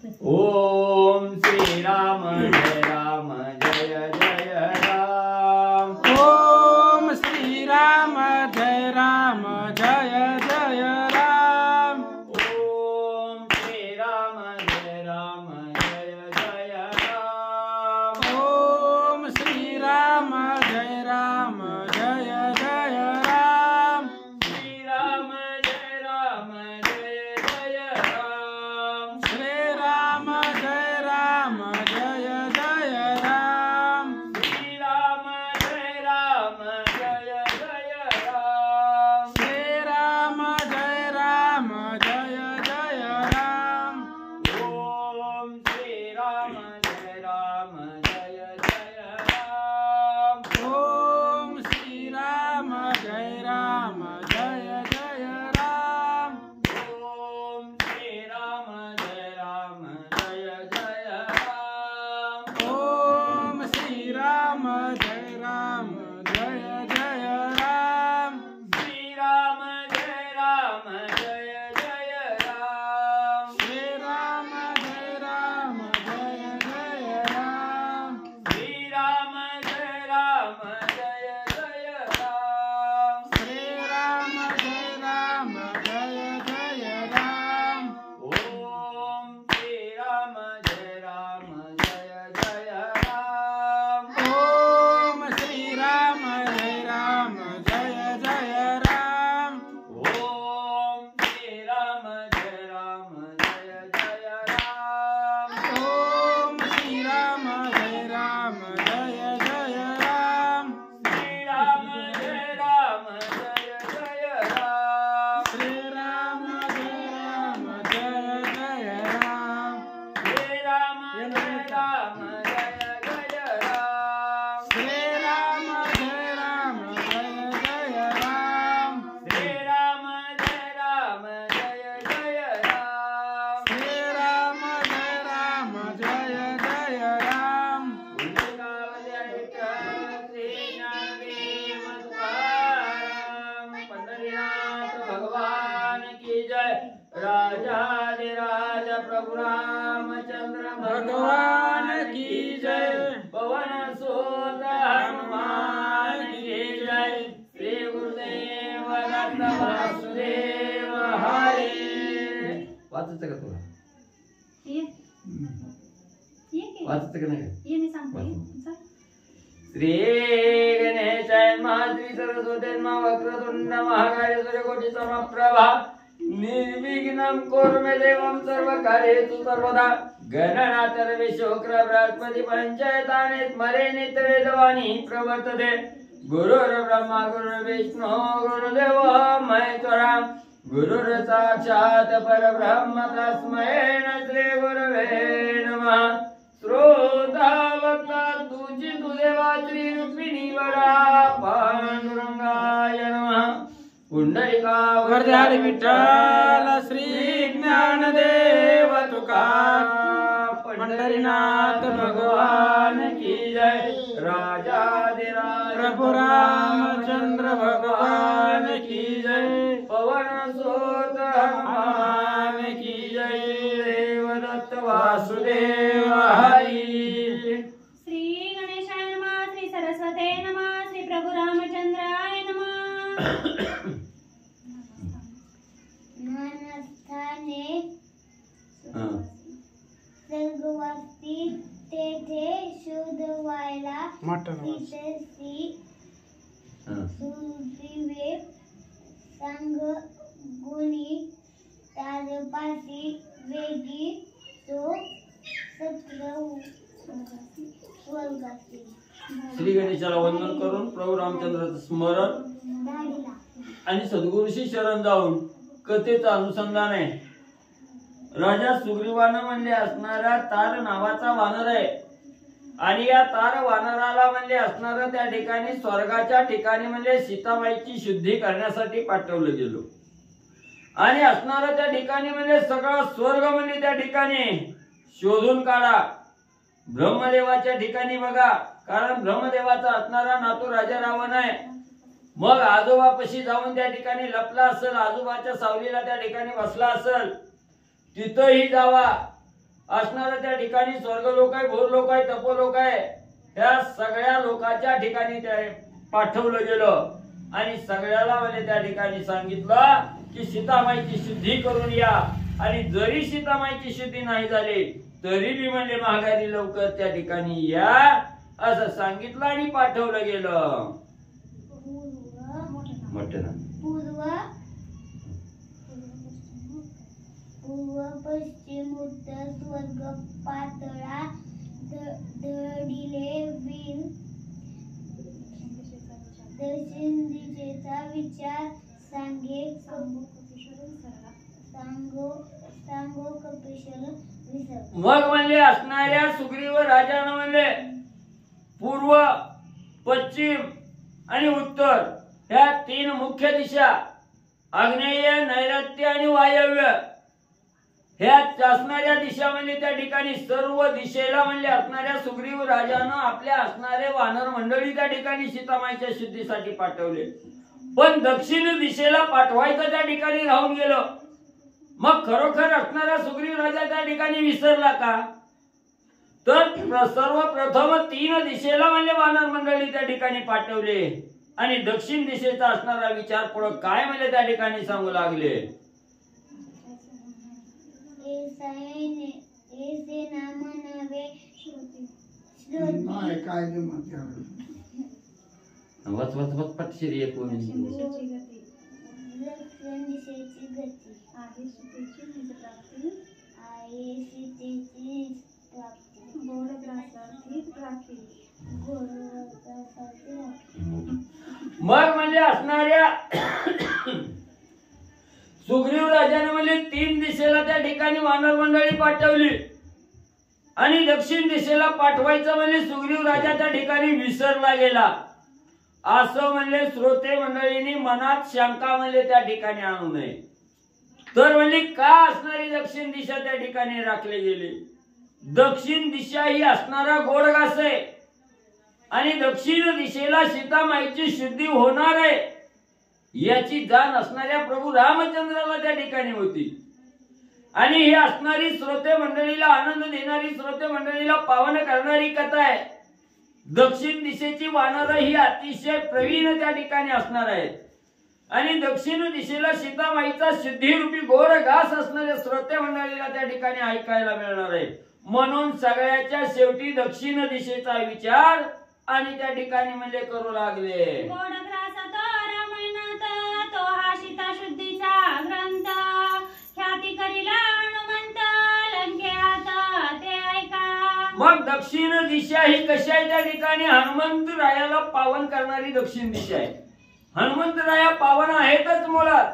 ओम श्री राम जय राम जय जय राम। ओम श्री राम जय राम जय जय राम। ओम श्री राम जय राम जय जय राम। ओम श्री राम जय राम जय जय राम। श्री राम जय राम जय जय राम। श्री राम जय राम जय जय राम। श्री राम जय राम जय जय राम। श्री राम जय राम जय जय राम। ओम श्री राम जय राम जय जय राम। ओम श्री राम जय राम जय जय राम। ओम श्री राम जय राम जय जय राम। ओम श्री राम जय राम जय जय राम। श्री राम जय राम जय जय राम। श्री राम जय राम जय जय राम। श्री राम जय राम जय जय राम। श्री राम जय राम जय जय राम। ओम श्री राम जय राम जय जय राम। ओम श्री राम जय राम जय जय राम। ओम श्री राम जय राम जय जय राम। ओम श्री राम जय राम जय जय राम। श्री राम जय राम जय जय राम। श्री राम जय राम जय जय राम। श्री राम जय राम जय जय राम। श्री राम जय राम जय जय राम। श्री राम जय राम जय जय राम। श्री राम जय राम जय जय राम। पंढरीनाथ भगवान की जय। राजाधिराज प्रभु रामचंद्र भगवान की जय। पवन सुत हनुमान की जय। श्री गुरुदेव दत्त वासुदेव हरे। वाचायचं का तुला? वाचायचं का नाही? मी सांगते श्री गणेशाय नमः। श्री सरस्वती नमः। वक्रतुंड महाकाय सूर्यकोटि समप्रभा। निर्विघ्नं कुरु मे देवं सर्वकार्येषु सर्वदा। गणनाथ रवि शुक्र बृहस्पति पंचैतानि स्मरे नित्यवेदवाणी प्रवर्तते। गुरुर्ब्रह्मा गुरुर्विष्णु गुरुदेव महेश्वरा। गुरुर्साक्षात् परब्रह्म तस्मै श्री गुरवे नमः। श्रोता वक्ता तुझी तुझे वात्री रुक्मिणी वरा। पांडुरंगाय नमः। पुंडलिका वरदारी विठ्ठल श्री ज्ञानदेव तुकार। पंढरीनाथ भगवान की जय। राजाधिराज प्रभु रामचंद्र भगवान की जय। पवन सुत हनुमान की जय। देव दत्त वासुदेव हरी। श्री गणेशाय नमः। श्री सरस्वते नमः। श्री प्रभु रामचंद्राय नमः। मनस्थाने हा. स्वर्गवासी तेथे शोध व्हायला मटन तिथे हा. सुदिवे संग गुणी तारपासी वेगी तो सत्र स्वर्गासी श्री गणेशाला वंदन करून प्रभू रामचंद्राचं स्मरण धाडीला आणि सद्गुरूशी शरण जाऊन कथेचं अनुसंधान आहे। राजा सुग्रीवानं म्हणले असणारा तार नावाचा वानर आहे आणि या तार वानराला म्हणले असणारा त्या ठिकाणी स्वर्गाच्या ठिकाणी म्हणजे सीताबाईची शुद्धी करण्यासाठी पाठवलं गेलो आणि असणारा त्या ठिकाणी म्हणजे सगळा स्वर्ग म्हणजे त्या ठिकाणी शोधून काढा। ब्रह्मदेवाच्या ठिकाणी बघा, कारण ब्रह्मदेवाचा असणारा नातू राजा रावण आहे। मग आजोबापाशी जाऊन त्या ठिकाणी लपला असेल, आजोबाच्या सावलीला त्या ठिकाणी बसला असेल, तिथंही जावा असणाऱ्या त्या ठिकाणी स्वर्ग लोक आहे, भूर लोक आहे, तपोलोक आहे, या सगळ्या लोकांच्या ठिकाणी त्या पाठवलं गेलं आणि सगळ्याला म्हणजे त्या ठिकाणी सांगितलं की सीतामाईची शुद्धी करून या आणि जरी सीतामाईची शुद्धी नाही झाली तरी बी म्हणजे माघारी लवकर त्या ठिकाणी या असं सांगितलं आणि पाठवलं गेलं. मोठं ना पूर्व पश्चिम उत्तर स्वर्ग पातळा धडिले वीर दक्षिण दिशेचा विचार सांगो कपिशल विसर. मग म्हणले असणाऱ्या सुग्रीव राजानं म्हणले पूर्व पश्चिम आणि उत्तर ह्या तीन मुख्य दिशा आग्नेय नैऋत्य आणि वायव्य ह्या असणाऱ्या दिशा म्हणजे त्या ठिकाणी सर्व दिशेला म्हणजे असणाऱ्या सुग्रीव राजानं आपल्या असणारे वानर मंडळी त्या ठिकाणी सीतामाईच्या शुद्धीसाठी पाठवले. पण दक्षिण दिशेला पाठवायचं त्या ठिकाणी राहून गेलं. मग खरोखर असणारा सुग्रीव राजा त्या ठिकाणी विसरला का? तर सर्वप्रथम तीन दिशेला म्हणजे वानर मंडळी त्या ठिकाणी पाठवले आणि दक्षिण दिशेचा असणारा विचार पुढे काय म्हणजे त्या ठिकाणी सांगू लागले. वच वच वच पटशिरी एक दक्षिण दिशेची गती आहे सीतेची प्राप्ती मग म्हणजे असणाऱ्या सुग्रीव राजाने म्हणजे तीन दिशेला त्या ठिकाणी वानर मंडळी पाठवली आणि दक्षिण दिशेला पाठवायचं म्हणजे सुग्रीव राजा त्या ठिकाणी विसरला गेला असं म्हणजे श्रोते मंडळींनी मनात शंका म्हणजे त्या ठिकाणी आणू नये. तर म्हणजे का असणारी दक्षिण दिशा त्या ठिकाणी राखली गेली. दक्षिण दिशा ही असणारा गोड घास आहे आणि दक्षिण दिशेला सीतामाईची शुद्धी होणार आहे याची जाण असणाऱ्या प्रभू रामचंद्राला त्या ठिकाणी होती आणि ही असणारी श्रोते मंडळीला आनंद देणारी श्रोते मंडळीला पावन करणारी कथा आहे. दक्षिण दिशेची वानर ही अतिशय प्रवीण त्या ठिकाणी असणार आहेत आणि दक्षिण दिशेला सीतामाईचा शुद्धीरूपी गोड घास असणाऱ्या श्रोते मंडळीला त्या ठिकाणी ऐकायला मिळणार आहे. म्हणून सगळ्याच्या शेवटी दक्षिण दिशेचा विचार आणि त्या ठिकाणी म्हणजे करू लागले. गोड ग्रासात रामायणात तो हा सीता शुद्धीचा ग्रंथ ख्याती करीला हनुमंत लंकेत ते ऐका. मग दक्षिण दिशा ही कशी आहे त्या ठिकाणी हनुमंत रायाला पावन करणारी दक्षिण दिशा आहे. हनुमंत राया पावन आहेतच मुळात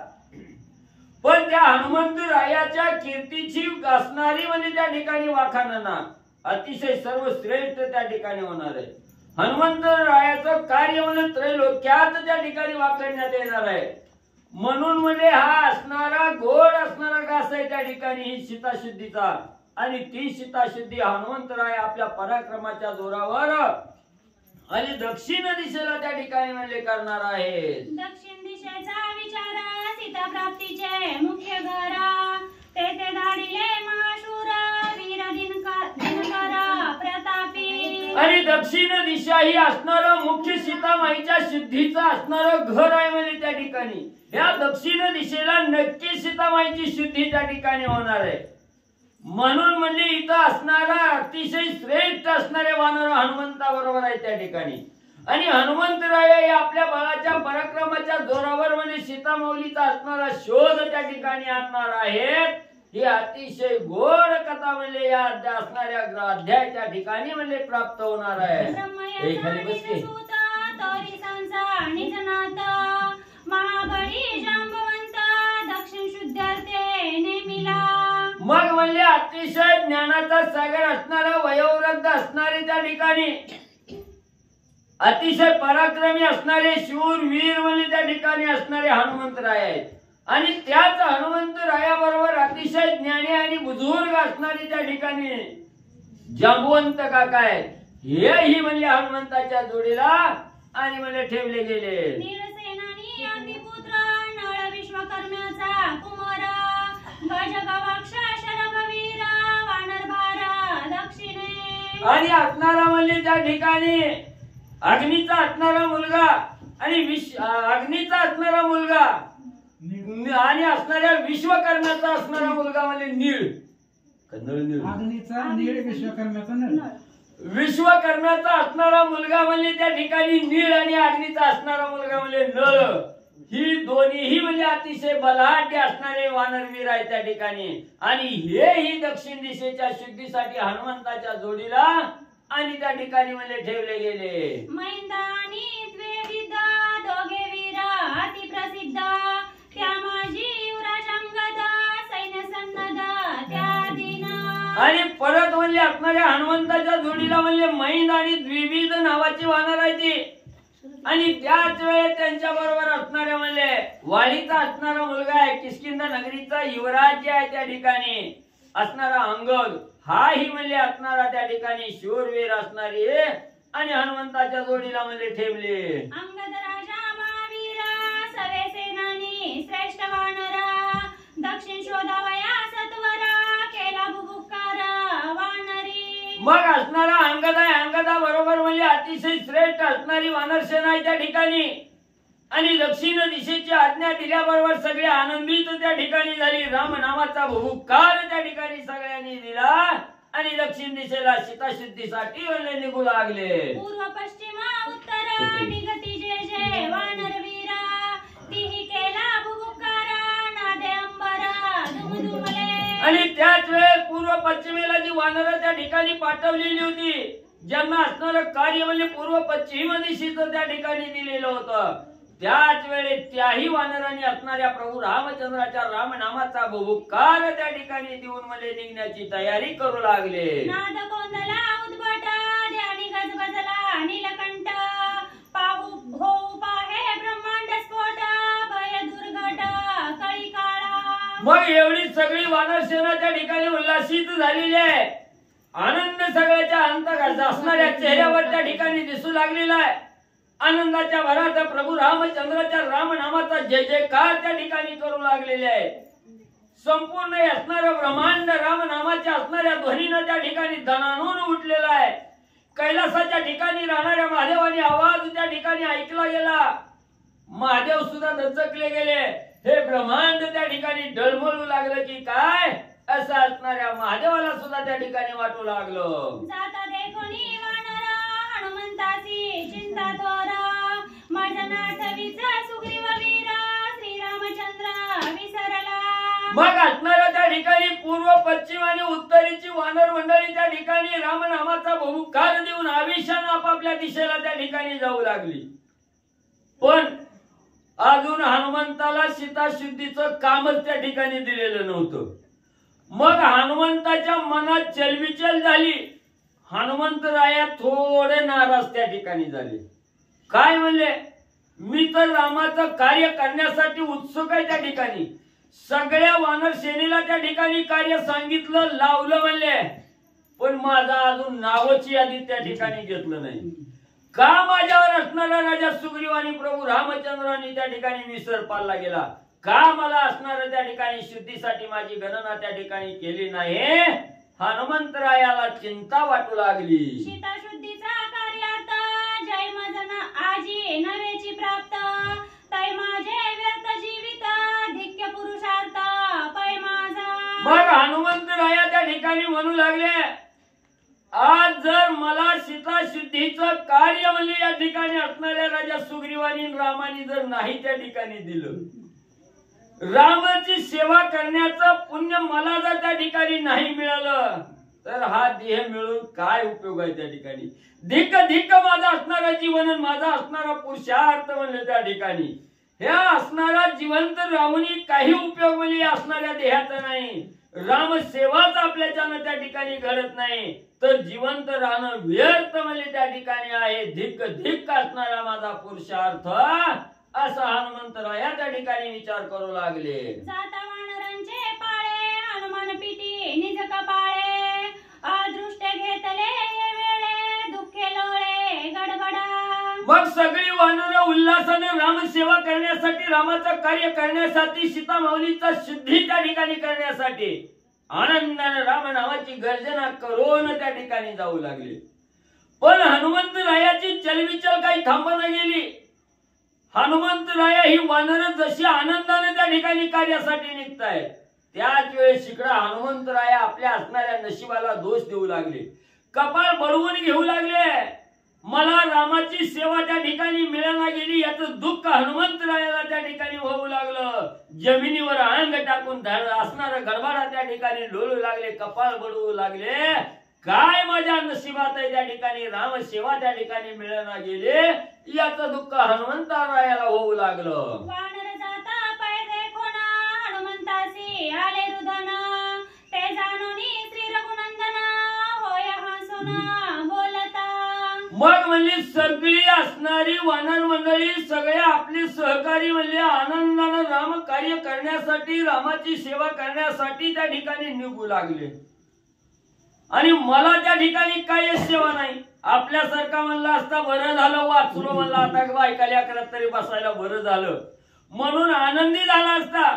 पण त्या हनुमंत रायाच्या कीर्तीची असणारी म्हणजे त्या ठिकाणी वाखाणना अतिशय सर्वश्रेष्ठ त्या ठिकाणी होणार आहे. हनुमंत रायाचं कार्य म्हणजे त्रैलोक्यात त्या ठिकाणी वाखाणण्यात येणार आहे. म्हणून म्हणजे हा असणारा गोड असणारा घास आहे त्या ठिकाणी ही सीताशुद्धीचा आणि ती सीताशुद्धी हनुमंतराय आपल्या पराक्रमाच्या जोरावर आणि दक्षिण दिशेला त्या ठिकाणी म्हणजे करणार आहे. दक्षिण दिशेचा विचार सीता प्राप्तीचे मुख्य घर तेथे धाडिले महाशूर वीर दिनकर प्रतापी. आणि दक्षिण दिशा ही असणार मुख्य सीतामाईच्या शुद्धीचं असणार घर आहे म्हणजे त्या ठिकाणी या दक्षिण दिशेला नक्की सीतामाईची शुद्धी त्या ठिकाणी होणार आहे. म्हणून म्हणजे इथं असणारा अतिशय श्रेष्ठ असणारे वानर हनुमंता बरोबर आहे त्या ठिकाणी आणि हनुमंतराय हे आपल्या बाळाच्या पराक्रमाच्या जोरावर म्हणजे सीतामाऊलीचा असणारा शोध त्या ठिकाणी आणणार आहेत. ही अतिशय गोड कथा म्हणजे या असणाऱ्या अध्यायाच्या ठिकाणी म्हणजे प्राप्त होणार आहे. महाबळी जांबवंत दक्षिण शुद्धार्थे नेमिला. मग म्हणजे अतिशय ज्ञानाचा सागर असणारा वयोवृद्ध असणारे त्या ठिकाणी अतिशय पराक्रमी असणारे शूर वीर म्हणजे त्या ठिकाणी असणारे हनुमंतराय आहेत आणि त्याच हनुमंतरायाबरोबर अतिशय ज्ञानी आणि बुजुर्ग असणारी त्या ठिकाणी जांबवंत काका आहेत. हेही म्हणजे हनुमंताच्या जोडीला आणि म्हणजे ठेवले गेले. नीलसेनानी अग्निपुत्र नळ विश्वकर्म्याचा कुमार गजगवाक्ष शरभवीर वानर आणि असणारा म्हणजे त्या ठिकाणी अग्नीचा असणारा मुलगा आणि अग्नीचा असणारा मुलगा आणि असणाऱ्या विश्वकर्म्याचा असणारा मुलगा म्हणजे नीळ. अग्नीचा नीळ विश्वकर्म्याचा नळ. विश्वकर्म्याचा असणारा मुलगा म्हणजे त्या ठिकाणी नीळ आणि अग्नीचा असणारा मुलगा म्हणजे नळ. ही दोन्हीही म्हणजे अतिशय बलाढ्य असणारे वानरवीर आहेत त्या ठिकाणी. आणि हेही दक्षिण दिशेच्या शुद्धीसाठी हनुमंताच्या जोडीला आणि त्या ठिकाणी म्हणजे ठेवले गेले. मैदानी द्विविध दोघे वीर अति प्रसिद्ध त्या माझी युवराज अंगद सैन्य सन्नद त्या दिन. आणि परत म्हणजे असणाऱ्या हनुमंताच्या जोडीला म्हणजे मैंद आणि द्विविध नावाची वानर आहे ती. आणि त्याच वेळेस त्यांच्या बरोबर असणाऱ्या म्हणजे वालीचा असणारा मुलगा आहे किष्किंधा नगरीचा युवराज आहे त्या ठिकाणी असणारा अंगद. हाही म्हणजे असणारा त्या ठिकाणी शूरवीर असणारी आणि हनुमंताच्या जोडीला म्हणजे ठेवले. अंगद राजा महावीर सवे सेनानी श्रेष्ठ वानर दक्षिण शोधावया सत्वरा केला बुबुकार वानरी. मग असणारा अंगद आहे. अंगदा बरोबर म्हणजे अतिशय श्रेष्ठ असणारी वानर सेना आहे त्या ठिकाणी. आणि दक्षिण दिशेची आज्ञा दिल्याबरोबर सगळे आनंदित त्या ठिकाणी झाली. राम नामाचा भुभुकार त्या ठिकाणी सगळ्यांनी दिला आणि दक्षिण दिशेला सीताशुद्धीसाठी वळले निघू लागले. पूर्व पश्चिम उत्तर निगती जे जे वानरवीर तिही केला बुबुकार नादे अंबर दुमदुमले. आणि त्याच वेळेस पूर्व पश्चिमेला जी वानर त्या ठिकाणी पाठवलेली होती ज्यांना असणारं कार्य म्हणजे पूर्व पश्चिम दिशेचं त्या ठिकाणी दिलेलं होतं त्याच वेळेस त्याही वानरांनी असणाऱ्या प्रभू रामचंद्राच्या रामनामाचा भुभुकार त्या ठिकाणी देऊन मध्ये निघण्याची तयारी करू लागले. नाद कोंदला उद्भट ध्यानी गजबजला नीलकंठ पाहू होऊ पाहे ब्रह्मांड स्फोट भय दुर्घट कळी काळा. मग एवढी सगळी वानर सेना त्या ठिकाणी उल्हासित झालेली आहे. आनंद सगळ्याच्या अंतर्गत असणाऱ्या चेहऱ्यावर त्या ठिकाणी दिसू लागलेला आहे. आनंदाच्या भरात प्रभू रामचंद्राच्या रामनामाचा जय जयकार त्या ठिकाणी करू लागलेले आहे. संपूर्ण असणारं ब्रह्मांड रामनामाच्या असणाऱ्या ध्वनीनं त्या ठिकाणी दणाणून उठलेला आहे. कैलासाच्या ठिकाणी राहणाऱ्या महादेवानी आवाज त्या ठिकाणी ऐकला गेला. महादेव सुद्धा दचकले गेले. हे ब्रह्मांड त्या ठिकाणी डळमळू लागलं की काय असं असणाऱ्या महादेवाला सुद्धा त्या ठिकाणी वाटू लागलं. जाता देखोनी वानर हनुमंताची चिंता थोर माझा नाठवीचा सुग्रीव वीर श्रीरामचंद्र विसरला. मग असणाऱ्या त्या ठिकाणी पूर्व पश्चिम आणि उत्तरेची वानर मंडळी त्या ठिकाणी रामनामाचा भुभुकार देऊन आवेशानं आपापल्या दिशेला त्या ठिकाणी जाऊ लागली. पण अजून हनुमंताला सीताशुद्धीचं कामच त्या ठिकाणी दिलेलं नव्हतं. मग हनुमंताच्या मनात चलबिचल झाली. हनुमंतराया थोडे नाराज त्या ठिकाणी झाले. काय म्हणले मी तर रामाचं कार्य करण्यासाठी उत्सुक आहे त्या ठिकाणी. सगळ्या वानर सेनेला त्या ठिकाणी कार्य सांगितलं लावलं म्हणले पण माझा अजून नावाची यादी त्या ठिकाणी घेतलं नाही. का माझ्यावर असणारा राजा सुग्रीव आणि प्रभू रामचंद्रांनी त्या ठिकाणी विसर पाळला गेला. का मला असणार त्या ठिकाणी शुद्धीसाठी माझी गणना त्या ठिकाणी केली नाही. हनुमंतरायाला चिंता वाटू लागली. सीताशुद्धीचा कार्यार्थ जय मजन आजी नवेची प्राप्त तै माझे व्यर्थ जीवित धिक्य पुरुषार्थ पै माझा. मग हनुमंतराया त्या ठिकाणी म्हणू लागले आज जर मला सीताशुद्धीचं कार्य म्हणजे या ठिकाणी असणाऱ्या राजा सुग्रीवानी रामानी जर नाही त्या ठिकाणी दिलं रामाची सेवा करण्याचं पुण्य मला जर त्या ठिकाणी नाही मिळालं तर हा देह मिळून काय उपयोग आहे त्या ठिकाणी. धिक्क धिक्क माझा असणारा जीवन माझा असणारा पुरुषार्थ म्हणलं त्या ठिकाणी. ह्या असणारा जिवंत राहूनही काही उपयोग म्हणजे असणाऱ्या देहाचा नाही. राम सेवाच आपल्याच्यानं त्या ठिकाणी घडत नाही तर जिवंत राहणं व्यर्थ म्हणजे त्या ठिकाणी आहे. धिक्क धिक्क असणारा माझा पुरुषार्थ असं हनुमंतराया त्या ठिकाणी विचार करू लागले. जाता वानरांचे पाळे हनुमान पिटी निज कपाळे अदृष्ट घेतले ये वेळे दुःखे लोळे गडबडा. मग सगळी वानर उल्हासाने रामसेवा करण्यासाठी रामाचं कार्य करण्यासाठी सीता माऊलीचा शुद्धी त्या ठिकाणी करण्यासाठी आनंदाने राम नावाची गर्जना करून त्या ठिकाणी जाऊ लागले. पण हनुमंतरायाची चलबिचल काही थांबना गेली. हनुमंतराया ही वानर जशी आनंदाने त्या ठिकाणी कार्यासाठी निघतायत, त्याच वेळेस शिकडा हनुमंतराया आपल्या असणाऱ्या नशिबाला दोष देऊ लागले, कपाळ बळवून घेऊ लागले. मला रामाची सेवा त्या ठिकाणी मिळाना गेली याचं दुःख हनुमंतरायाला त्या ठिकाणी होऊ लागलं. जमिनीवर अंग टाकून असणारा गडबडा त्या ठिकाणी लोळू लागले, कपाळ बळवू लागले. काय माझ्या नशिबात आहे त्या ठिकाणी राम सेवा त्या ठिकाणी मिळाना गेले याचं दुःख हनुमंतरायाला होऊ लागलं. वानर जाता पैदे कोणा हनुमंतासी आले रुदन ते जाणूनी श्री रघुनंदन होय हसून बोलता. मग म्हणली सगळी असणारी वानर मंडळी सगळे आपले सहकारी म्हणले आनंदानं राम कार्य करण्यासाठी रामाची सेवा करण्यासाठी त्या ठिकाणी निघू लागले. आणि मला त्या ठिकाणी काही सेवा नाही. आपल्यासारखा म्हणला असता बरं झालं, वाचलो म्हणला आता बायकाल्या करत तरी बसायला बरं झालं म्हणून आनंदी झाला असता.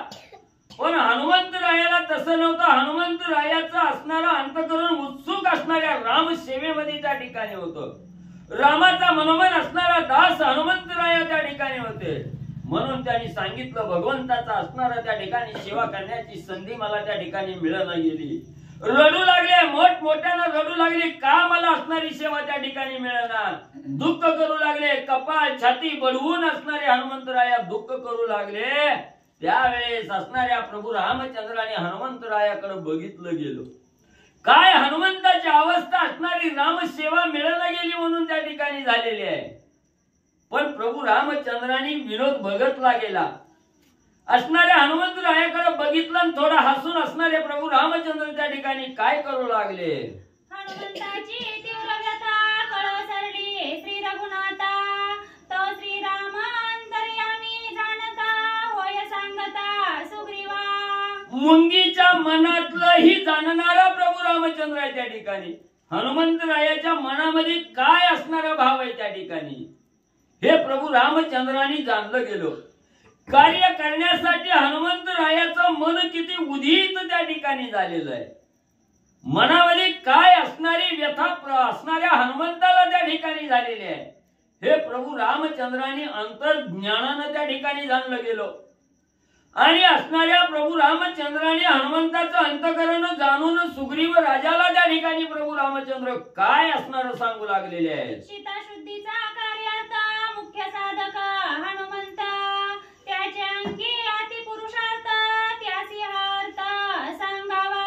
पण हनुमंतरायाला तसं नव्हतं. हनुमंतरायाचं असणारा अंतःकरण उत्सुक असणाऱ्या राम सेवेमध्ये त्या ठिकाणी होतं. रामाचा मनोमन असणारा दास हनुमंतराया त्या ठिकाणी होते. म्हणून त्यांनी सांगितलं भगवंताचा असणारा त्या ठिकाणी सेवा करण्याची संधी मला त्या ठिकाणी मिळाना गेली. रडू लागले, मोठमोठ्यानं रडू लागले, का मला असणारी सेवा त्या ठिकाणी मिळणार. दुःख करू लागले, कपाळ छाती बळवून असणारे हनुमंतराया दुःख करू लागले. त्यावेळेस असणाऱ्या प्रभू रामचंद्राने हनुमंतरायाकडे बघितलं गेलो. काय हनुमंताची अवस्था असणारी रामसेवा मिळायला गेली म्हणून त्या ठिकाणी झालेली आहे. पण प्रभू रामचंद्राने विनोद बघतला गेला. असणाऱ्या हनुमंतरायाकडे बघितलं आणि थोडा हसून असणारे प्रभू रामचंद्र त्या ठिकाणी काय करू लागले. हनुमंताची तीव्र व्यथा कळसरली श्री रघुनाथा तो श्रीराम अंतर्यामी जाणता होय सांगता सुग्रीवा. मुंगीच्या मनातलंही जाणणारा प्रभू रामचंद्र आहे त्या ठिकाणी. हनुमंतरायाच्या मनामध्ये काय असणारा भाव आहे त्या ठिकाणी हे प्रभू रामचंद्रांनी जाणलं गेलं. कार्य करण्यासाठी हनुमंतरायाचं मन किती उदित त्या ठिकाणी झालेलं आहे. मनामध्ये काय असणारी व्यथा असणाऱ्या हनुमंताला त्या ठिकाणी झालेली आहे हे प्रभू रामचंद्रांनी अंतर्ज्ञानानं त्या ठिकाणी जाणलं गेलं. आणि असणाऱ्या प्रभू रामचंद्राने हनुमंताचं अंतःकरण जाणून सुग्रीव राजाला त्या ठिकाणी प्रभू रामचंद्र काय असणार सांगू लागलेले आहेत. सीताशुद्धीचा कार्यार्थ मुख्य साधक हनुमंत त्याचे अंगी अति पुरुषार्थ त्यासी अर्थ सांगावा.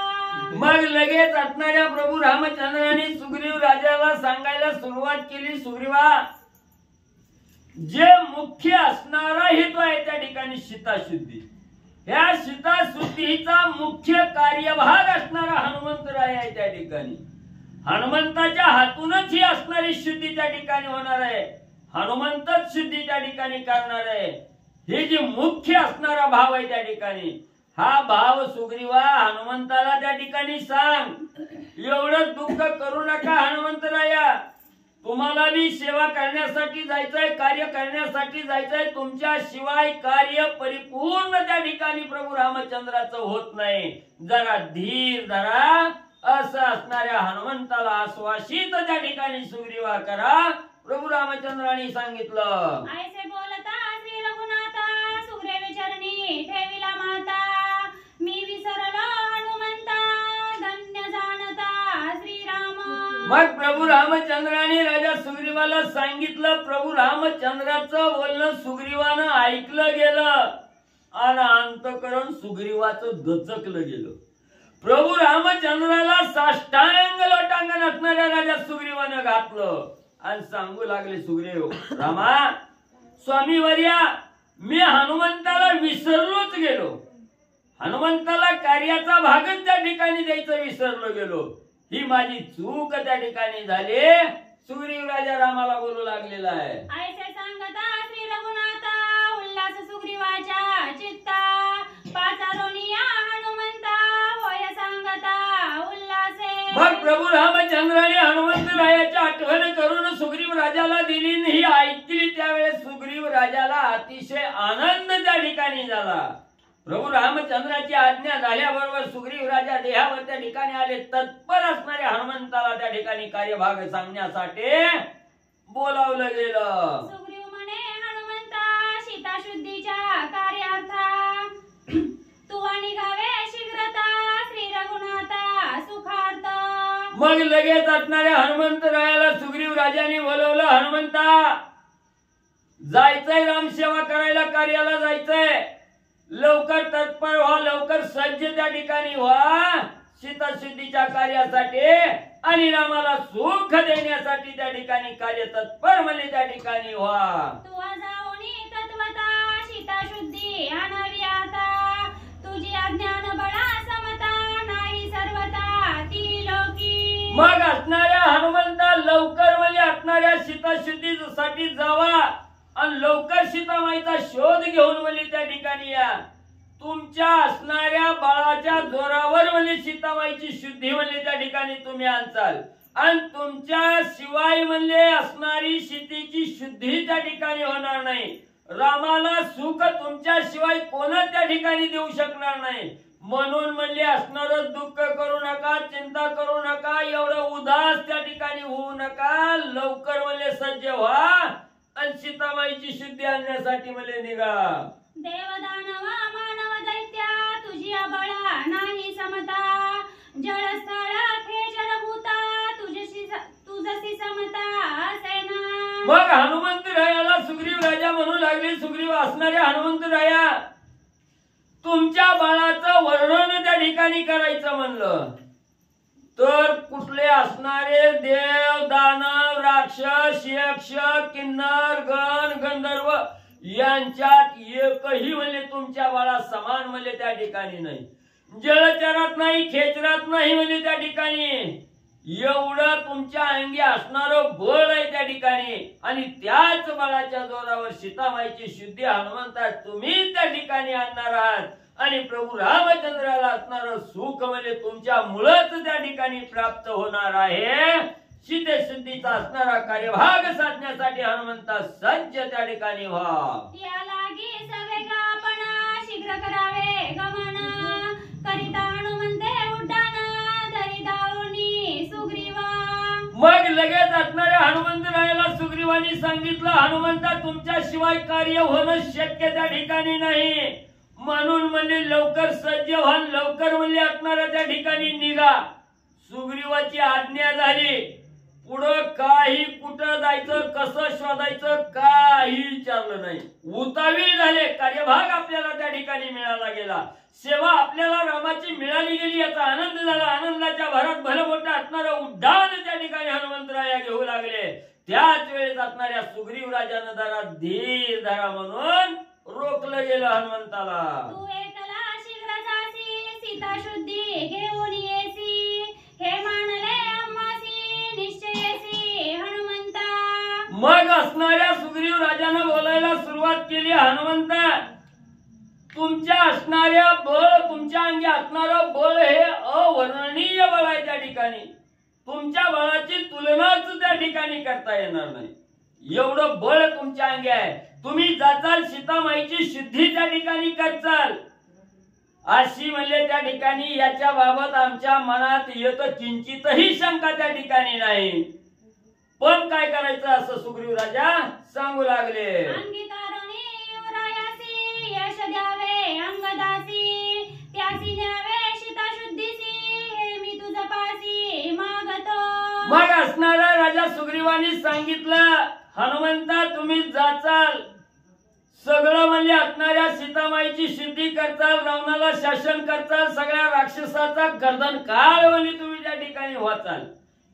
मग लगेच असणाऱ्या प्रभू रामचंद्राने सुग्रीव राजाला सांगायला सुरुवात केली. सुग्रीवा, जे मुख्य असणारा हेतू आहे त्या ठिकाणी सीताशुद्धी. ह्या सीताशुद्धीचा मुख्य कार्यभाग असणारा हनुमंतराय आहे त्या ठिकाणी. हनुमंताच्या हातूनच ही असणारी शुद्धी त्या ठिकाणी होणार आहे. हनुमंतच शुद्धी त्या ठिकाणी करणार आहे. हे जे मुख्य असणारा भाव आहे त्या ठिकाणी हा भाव सुग्रीवा हनुमंताला त्या ठिकाणी सांग. एवढं दुःख करू नका हनुमंतराया. तुम्हाला बी सेवा करण्यासाठी जायचंय, कार्य करण्यासाठी जायचंय. तुमच्या शिवाय कार्य परिपूर्ण त्या ठिकाणी प्रभू रामचंद्राचं होत नाही. जरा धीर धरा असं असणाऱ्या हनुमंताला आश्वासित त्या ठिकाणी सुग्रीवा करा प्रभू रामचंद्रांनी सांगितलं. ऐसे बोलता श्री रघुनाथा सुग्रीव चरणी ठेविला माता मी विसरलो हनुमंता धन्य जाणता श्रीराम. मग प्रभू रामचंद्राने राजा सुग्रीवाला सांगितलं. प्रभू रामचंद्राचं बोलणं सुग्रीवानं ऐकलं गेलं आणि अंतःकरण सुग्रीवाचं दचकलं गेलं. प्रभू रामचंद्राला साष्टांग लोटांगण असणाऱ्या राजा सुग्रीवानं घातलं आणि सांगू लागले, सुग्रीव रामा स्वामी वर्या, मी हनुमंताला विसरलोच गेलो. हनुमंताला कार्याचा भागच त्या ठिकाणी द्यायचं विसरलो गेलो. ही माझी चूक त्या ठिकाणी झाली. सुग्रीव राजा रामाला बोलू लागलेला आहे. ऐसे सांगता श्री रघुनाथा उल्हास सुग्रीवाच्या चित्ता पाचारोनिया हनुमंता होय सांगता उल्हासे. मग प्रभू रामचंद्राने हनुमंतरायाची आठवण करून सुग्रीव राजाला दिली. ही ऐकली त्यावेळेस सुग्रीव राजाला अतिशय आनंद त्या ठिकाणी झाला. प्रभू रामचंद्राची आज्ञा झाल्याबरोबर सुग्रीव राजा देहावर त्या ठिकाणी आले. तत्पर असणाऱ्या हनुमंताला त्या ठिकाणी कार्यभाग सांगण्यासाठी बोलावलं गेलं. सुग्रीव म्हणे हनुमंता सीता शुद्धीच्या कार्यार्था तुवा निघावे शीघ्रता श्री रघुनाथा सुखार्थ. मग लगेच असणाऱ्या हनुमंतरायाला सुग्रीव राजाने बोलवलं. हनुमंता, जायचंय रामसेवा करायला, कार्याला जायचंय. लवकर तत्पर व्हा, लवकर सज्ज त्या ठिकाणी व्हा सीता शुद्धीच्या कार्यासाठी आणि रामाला सुख देण्यासाठी त्या ठिकाणी कार्य तत्पर म्हणजे त्या ठिकाणी व्हा. तुवा जाऊनी तत्वता सीता शुद्धी आणावी आता तुझी अज्ञान बळा समता नाही सर्वता ती लोकी. मग असणाऱ्या हनुमंता लवकर म्हणजे असणाऱ्या सीता शुद्धीसाठी जावा आणि लवकर सीतामाईचा शोध घेऊन म्हणजे त्या ठिकाणी या. तुमच्या असणाऱ्या बाळाच्या जोरावर म्हणजे सीतामाईची शुद्धी म्हणजे त्या ठिकाणी तुम्ही आणचाल आणि तुमच्या शिवाय म्हणजे असणारी सीतेची शुद्धी त्या ठिकाणी होणार नाही. रामाला सुख तुमच्या शिवाय कोणच त्या ठिकाणी देऊ शकणार नाही. म्हणून म्हणजे असणारं दुःख करू नका, चिंता करू नका, एवढं उदास त्या ठिकाणी होऊ नका. लवकर म्हणजे सज्ज व्हा आणि सीतामाईची शुद्धी आणण्यासाठी म्हणजे निघा. देवदानव मानव दैत्या तुझी बळा नाही समता जळस्थळ खेचर भूता तुझशी समता सेना. मग हनुमंतरायाला सुग्रीव राजा म्हणू लागले. सुग्रीव असणाऱ्या हनुमंतराया, तुमच्या बाळाचं वर्णन त्या ठिकाणी करायचं म्हणलं तर कुठले असणारे देव, दानव, राक्षस, यक्ष, किन्नर, गण, गंधर्व यांच्यात एकही म्हणजे तुमच्या बाळा समान म्हणजे त्या ठिकाणी नाही. जलचरात नाही, खेचरात नाही म्हणजे त्या ठिकाणी. एवढं तुमच्या अंगी असणारं बळ आहे त्या ठिकाणी आणि त्याच बळाच्या जोरावर सीतामाईची शुद्धी हनुमंता तुम्ही त्या ठिकाणी आणणार आहात आणि प्रभू रामचंद्राला असणारं सुख म्हणजे तुमच्या मुळच त्या ठिकाणी प्राप्त होणार आहे. सीते शुद्धीचा असणारा कार्यभाग साधण्यासाठी हनुमंता सज्ज त्या ठिकाणी व्हा. या लागी सवेगापण शीघ्र करावे गमन करिता हनुमंते उड्डाण धरी दावणी सुग्रीवा. मग लगेच असणाऱ्या हनुमंतरायाला सुग्रीवानी सांगितलं, हनुमंता तुमच्या शिवाय कार्य होणं शक्य त्या ठिकाणी नाही. म्हणून म्हणजे लवकर सज्ज व्हा, लवकर म्हणजे असणाऱ्या त्या ठिकाणी निघा. सुग्रीवाची आज्ञा झाली. पुढं काही कुठं जायचं, कसं शोधायचं काही विचारलं नाही. उतावीळ झाले. कार्यभाग आपल्याला त्या ठिकाणी मिळाला गेला. सेवा आपल्याला रामाची मिळाली गेली याचा आनंद झाला. आनंदाच्या भरात भलं मोठं असणारं उड्डाण त्या ठिकाणी हनुमंतराया घेऊ लागले. त्याच वेळेस असणाऱ्या सुग्रीव राजानं जरा धीर धरा म्हणून रोखलं गेलं हनुमंताला. तू एकला शीघ्र जासी सीता शुद्धी घेऊन येसी हे मानले आम्हासी निश्चयसी हनुमंता. मग असणाऱ्या सुग्रीव राजानं बोलायला सुरुवात केली. हनुमंता, तुमच्या असणाऱ्या बळ, तुमच्या अंगी असणारं बळ हे अवर्णनीय बळ आहे त्या ठिकाणी. तुमच्या बळाची तुलनाच त्या ठिकाणी करता येणार नाही. एवढं बळ तुमच्या अंगी आहे. तुम्ही जाचाल सीतामाईची शुद्धी त्या ठिकाणी करचाल अशी म्हणजे त्या ठिकाणी याच्या बाबत आमच्या मनात येत किंचितही शंका त्या ठिकाणी नाही. पण काय करायचं असं सुग्रीव राजा सांगू लागले. अंगीकारोनी युवरायासी यश द्यावे अंगदासी त्यासी न्यावे सीता शुद्धीसी हे मी तुझ पासी मागतो. मग असणारा राजा सुग्रीवानी सांगितलं, हनुमंता तुम्ही जाचाल, सगळं म्हणजे असणाऱ्या सीतामाईची शुद्धी करचाल, रावणाला शासन करचाल, सगळ्या राक्षसाचा गर्दन काळ म्हणजे तुम्ही त्या ठिकाणी वाचाल.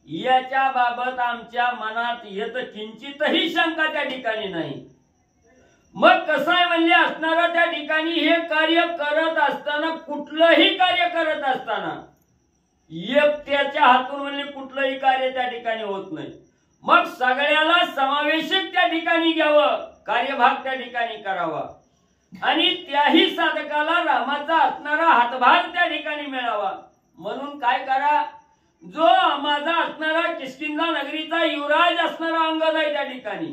याच्या बाबत आमच्या मनात येत किंचितही शंका त्या ठिकाणी नाही. मग कसं आहे म्हणजे असणारा त्या ठिकाणी हे कार्य करत असताना, कुठलंही कार्य करत असताना एकट्याच्या हातून म्हणजे कुठलंही कार्य त्या ठिकाणी होत नाही. मग सगळ्याला समावेशक त्या ठिकाणी घ्यावं, कार्यभाग त्या ठिकाणी करावा आणि त्याही साधकाला रामाचा असणारा हातभार त्या ठिकाणी मिळावा. म्हणून काय करा, जो माझा असणारा किष्किंधा नगरीचा युवराज असणारा अंगद आहे त्या ठिकाणी,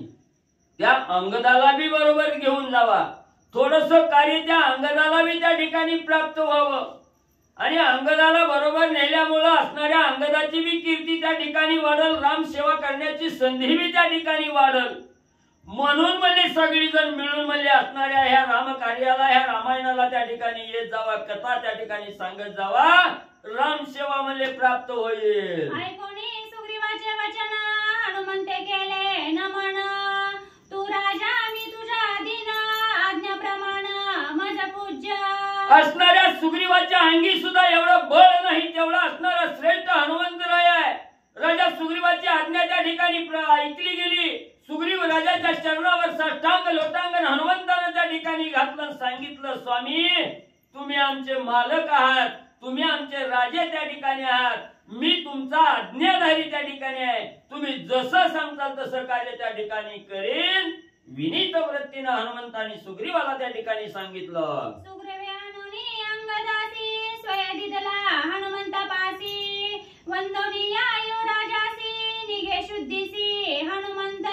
त्या अंगदाला बी बरोबर घेऊन जावा थोडस कार्य त्या अंगदाला बी त्या ठिकाणी प्राप्त व्हावं आणि अंगदाला बरोबर नेल्यामुळं असणाऱ्या अंगदाची बी कीर्ती त्या ठिकाणी वाढल, राम सेवा करण्याची संधी बी त्या ठिकाणी वाढल म्हणून म्हणजे सगळी जण मिळून म्हणजे असणाऱ्या ह्या राम कार्याला, ह्या रामायणाला त्या ठिकाणी येत जावा, कथा त्या ठिकाणी सांगत जावा, राम सेवा म्हणजे प्राप्त होईल. ऐकोनी सुग्रीवाचे वचन हनुमंते केले नमन, तू राजा मी तुझ्या अधीन, आज्ञाप्रमाण मज पूज्य. असणाऱ्या सुग्रीवाच्या अंगी सुद्धा एवढं बळ नाही तेवढा असणारा श्रेष्ठ हनुमंतराय आहे. राजा सुग्रीवाची आज्ञा त्या ठिकाणी ऐकली गेली. सुग्रीव राजाच्या चरणावर साष्टांग लोटांगण हनुमंतानं त्या ठिकाणी घातलं, सांगितलं स्वामी तुम्ही आमचे मालक आहात, तुम्ही आमचे राजे त्या ठिकाणी आहात, मी तुमचा आज्ञाधारी त्या ठिकाणी आहे, तुम्ही जसं सांगताल तसं कार्य त्या ठिकाणी करेन. विनीत वृत्तीनं हनुमंतानी सुग्रीवाला त्या ठिकाणी सांगितलं. सुग्रीवे अनुनी अंगदासी स्वयदिदला हनुमंतापासी, वंदनीया युवराजासी निघे शुद्धीसी हनुमंत.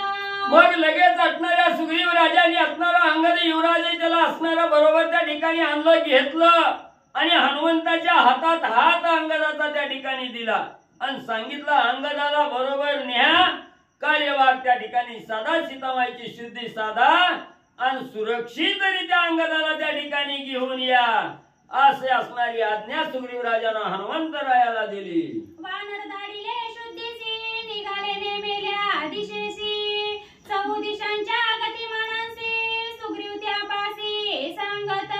मग लगेच असणाऱ्या सुग्रीव राजाने असणारा अंगद युवराज त्याला असणारा बरोबर त्या ठिकाणी आणलं, घेतलं आणि हनुमंताच्या हातात हात अंगदाचा त्या ठिकाणी दिला आणि सांगितलं अंगदाला बरोबर न्या, कार्यभाग त्या ठिकाणी साधा, सीतामाईची शुद्धी साधा आणि सुरक्षितरित्या अंगदाला त्या ठिकाणी घेऊन या, असे असणारी आज्ञा सुग्रीव राजानं हनुमंतरायाला दिली. वानर धाडिले शुद्धीसी निघाले नेमेल्या दिशेसी, चहू दिशांच्या गतिमानांसी सुग्रीव त्यापासी सांगत.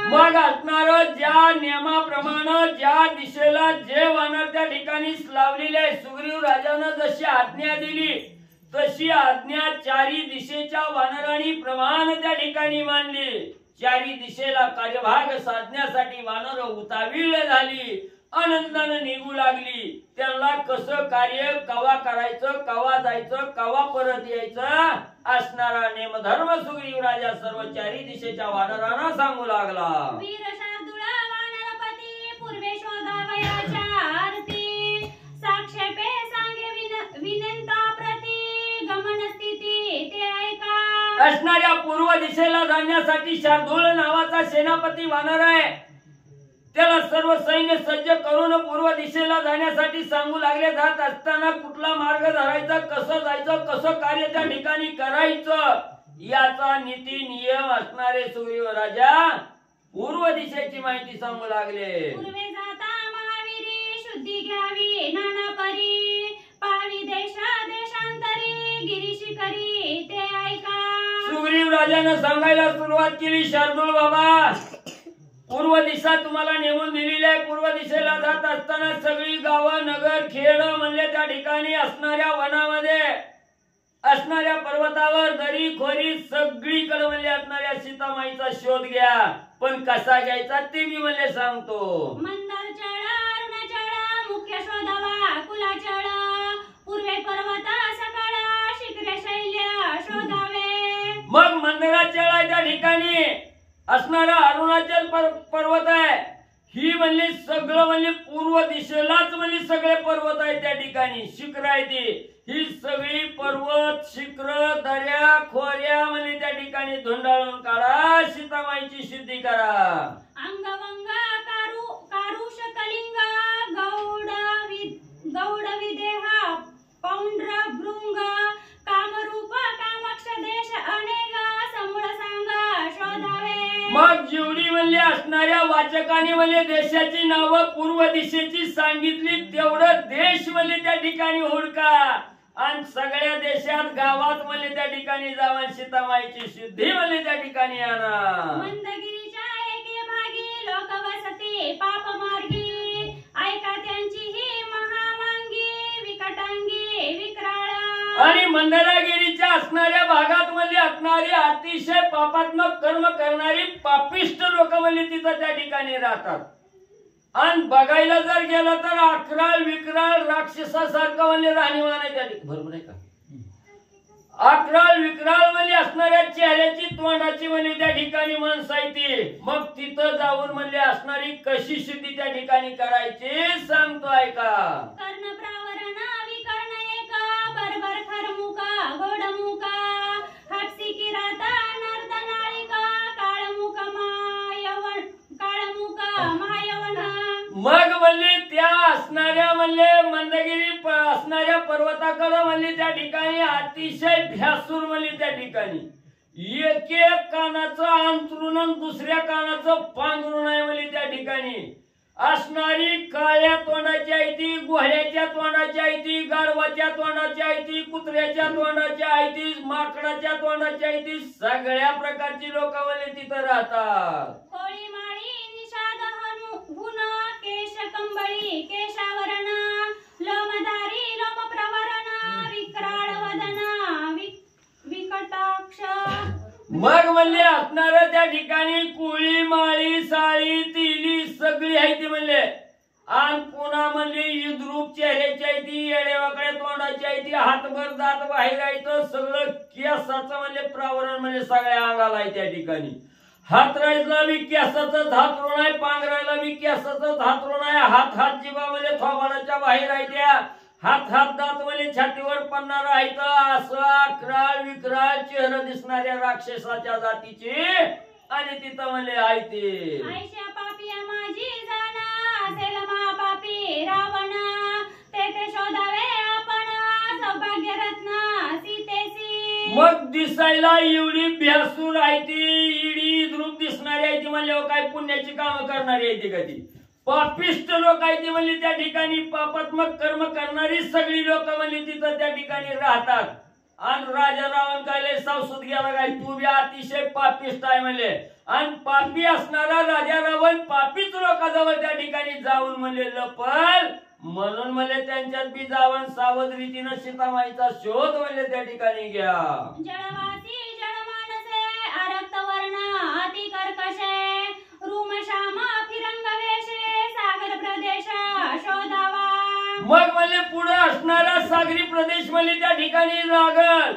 मग असणार ज्या नियमाप्रमाणे ज्या दिशेला जे वानर त्या ठिकाणी लावलेले सुग्रीव राजानं जशी आज्ञा दिली तशी आज्ञा चारी दिशेच्या वानरांनी प्रमाण त्या ठिकाणी मानली. चारी दिशेला कार्यभाग साधण्यासाठी वानर उतावीळ झाली, आनंदानं निघू लागली. त्यांना कसं कार्य कवा करायचं, कवा जायचं, कवा परत यायचं असणारा नेमधर्म सुग्रीव राजा सर्व चारी दिशेच्या वानरांना सांगू लागला. वीर शार्दूल वानरपती पूर्वे शोधावयाच्या आरती, साक्षेपे सांगे विनंता प्रती गमन स्थिती ते ऐका. असणाऱ्या पूर्व दिशेला जाण्यासाठी शार्दूल नावाचा सेनापती वानर आहे. त्याला सर्व सैन्य सज्ज करून पूर्व दिशेला जाण्यासाठी सांगू लागले. जात असताना कुठला मार्ग धरायचा, कसं जायचं, कसं कार्य त्या ठिकाणी करायचं याचा नीती नियम असणारे सुग्रीव राजा पूर्व दिशेची माहिती सांगू लागले. पूर्वे जाता महावीरी शुद्धी घ्यावी नाना परी, पावी देश देशांतरी गिरीशी करी ते ऐका. सुग्रीव राजानं सांगायला सुरुवात केली, शार्दूल बाबा पूर्व दिशा तुम्हाला नेमून दिलेली आहे. पूर्व दिशेला जात असताना सगळी गावं, नगर, खेड म्हणले त्या ठिकाणी असणाऱ्या वनामध्ये, असणाऱ्या पर्वतावर, दरी खोरी सगळीकडे म्हणले असणाऱ्या सीतामाईचा शोध घ्या. पण कसा घ्यायचा ते मी म्हणले सांगतो. मंदार चढ अरुण चढ मुख्य शोधावा कुला चढ, पूर्वे पर्वत सकाळ शिखरे शैल्य शोधावे. मग मंदिराच्या त्या ठिकाणी असणारा अरुणाचल पर्वत आहे. ही म्हणली सगळं म्हणजे पूर्व दिशेलाच म्हणजे सगळे पर्वत आहे त्या ठिकाणी, शिखर आहे ती. ही सगळी पर्वत, शिखर, दर्या, खोऱ्या म्हणजे त्या ठिकाणी धुंडाळून काढा, सीतामाईची शुद्धी करा. अंगवंग कारुष कलिंग गौड विदेह पौंड्र भृंग, कामरूप कामक्ष देश अनेक समूळ सांग शोधावे. मग जेवढी म्हणले असणाऱ्या वाचकाने म्हणजे देशाची नावं पूर्व दिशेची सांगितली तेवढं देश म्हणजे त्या ठिकाणी हुडका आणि सगळ्या देशात गावात म्हणजे त्या ठिकाणी जावा, सीतामाईची शुद्धी म्हणजे त्या ठिकाणी आणा. मंदगिरीच्या एके भागी लोक वसती पाप मार्गी, ऐका त्यांची ही महामांगी विकटांगी विक्राळ. आणि मंदरागिरीच्या असणाऱ्या भागात म्हणजे असणारी अतिशय पापात्मक कर्म करणारी पापिष्ट लोक म्हणजे तिथं त्या ठिकाणी राहतात. आणि बघायला जर गेलं तर अकराळ विक्राळ राक्षसासारखं म्हणजे राहणीमान आहे त्या ठिकाणी. बरोबर आहे का? अकराळ विक्राळ म्हणजे असणाऱ्या चेहऱ्याची, तोंडाची म्हणजे त्या ठिकाणी माणसं आहे ती. मग तिथं जाऊन म्हणजे असणारी कशी शुद्धी त्या ठिकाणी करायची सांगतो ऐका. कर्ण प्रावरण विकर्ण एक, बरबर खरमुख गोडमुख, हापसी किरात नर्दनाळिका काळमुख पर्वताकडे म्हणली त्या ठिकाणी अतिशय भ्यासूर म्हणली त्या ठिकाणी एक एक कानाचं अंतरून आणि दुसऱ्या कानाचं पांघरून आहे म्हणली त्या ठिकाणी असणारी काळ्या तोंडाची आहे ती, घोड्याच्या तोंडाची आहे ती, गाढवाच्या तोंडाची आहे ती, कुत्र्याच्या तोंडाची आहे ती, माकडाच्या तोंडाची आहे ती, सगळ्या प्रकारची लोक म्हणले तिथं राहतात. कोळी माळी निषाद हुन केश कंबळी केशावरण लोमधारी लोमप्रवरण विक्राळ वदन विकटाक्ष. मग म्हणले असणार त्या ठिकाणी कुळी माळी साळी तिली सगळी आहे ती म्हणले आणि पुन्हा म्हणले युद्रूप चेहऱ्याची आहे ती, येडेवाकड्या तोंडाची आहे ती, हातभर दात बाहेर आहे तर सगळं केसाचं म्हणले प्रावरण म्हणजे सगळ्या अंगाला आहे त्या ठिकाणी. हातरायला बी केसाचं हातरून आहे, पांघरायला बी केसाचं हातरून आहे, हात हात जिबा म्हणजे थोबाडाच्या बाहेर आहे त्या, हात हात दात म्हणजे छातीवर पडणारा आहे तर असं अकराळ विक्राळ चेहरा दिसणाऱ्या राक्षसाच्या जातीची आणि तिथं म्हणले आहे ते. आयशा पापी माझी जाना असेल महापापी रावण ते शोधावे आपण सौभाग्य रत्न सीतेसी. मग दिसायला एवढी भ्यासूर आहे ती, इडी द्रुप दिसणारी आहे ती म्हणले काय पुण्याची कामं करणारी आहे ती का ती, पापिष्ट लोक आहे ती म्हणली त्या ठिकाणी, पापात्मक कर्म करणारी सगळी लोक म्हणली तिथं त्या ठिकाणी राहतात. आणि राजा रावण काय सावसूत गेला काय तू बी अतिशय पापिष्ट आहे म्हणले आणि पापी असणारा राजा रावण पापीच लोकांजवळ त्या ठिकाणी जाऊन म्हणले लपल म्हणून म्हणले त्यांच्यात बी जावण सावध रीतीनं सीतामाईचा शोध म्हणले त्या ठिकाणी घ्या. जळवासी जळमानसे आरक्त वर्ण अति कर्कशे रूम श्याम फिरंग वेशे सागर प्रदेश शोधावा. मग म्हणले पुढे असणारा सागरी प्रदेश म्हणले त्या ठिकाणी लागल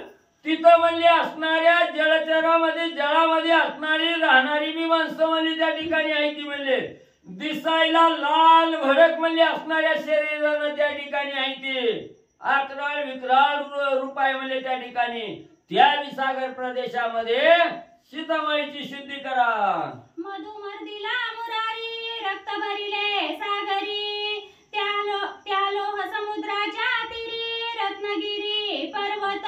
तिथं म्हणले असणाऱ्या जलचरामध्ये जळामध्ये असणारी राहणारी बी माणसं म्हणले त्या ठिकाणी आहे ती म्हणले दिसायला लाल भडक म्हणले असणाऱ्या शरीरानं त्या ठिकाणी आहे ते अकराळ विक्राळ रूप आहे म्हणले त्या ठिकाणी. त्या विसागर प्रदेशामध्ये सीतामाईची शुद्धी करा. मधुमर्दिला मुरारी रक्त भरिले सागरी त्या लोह समुद्राच्या तीरी रत्नगिरी पर्वत.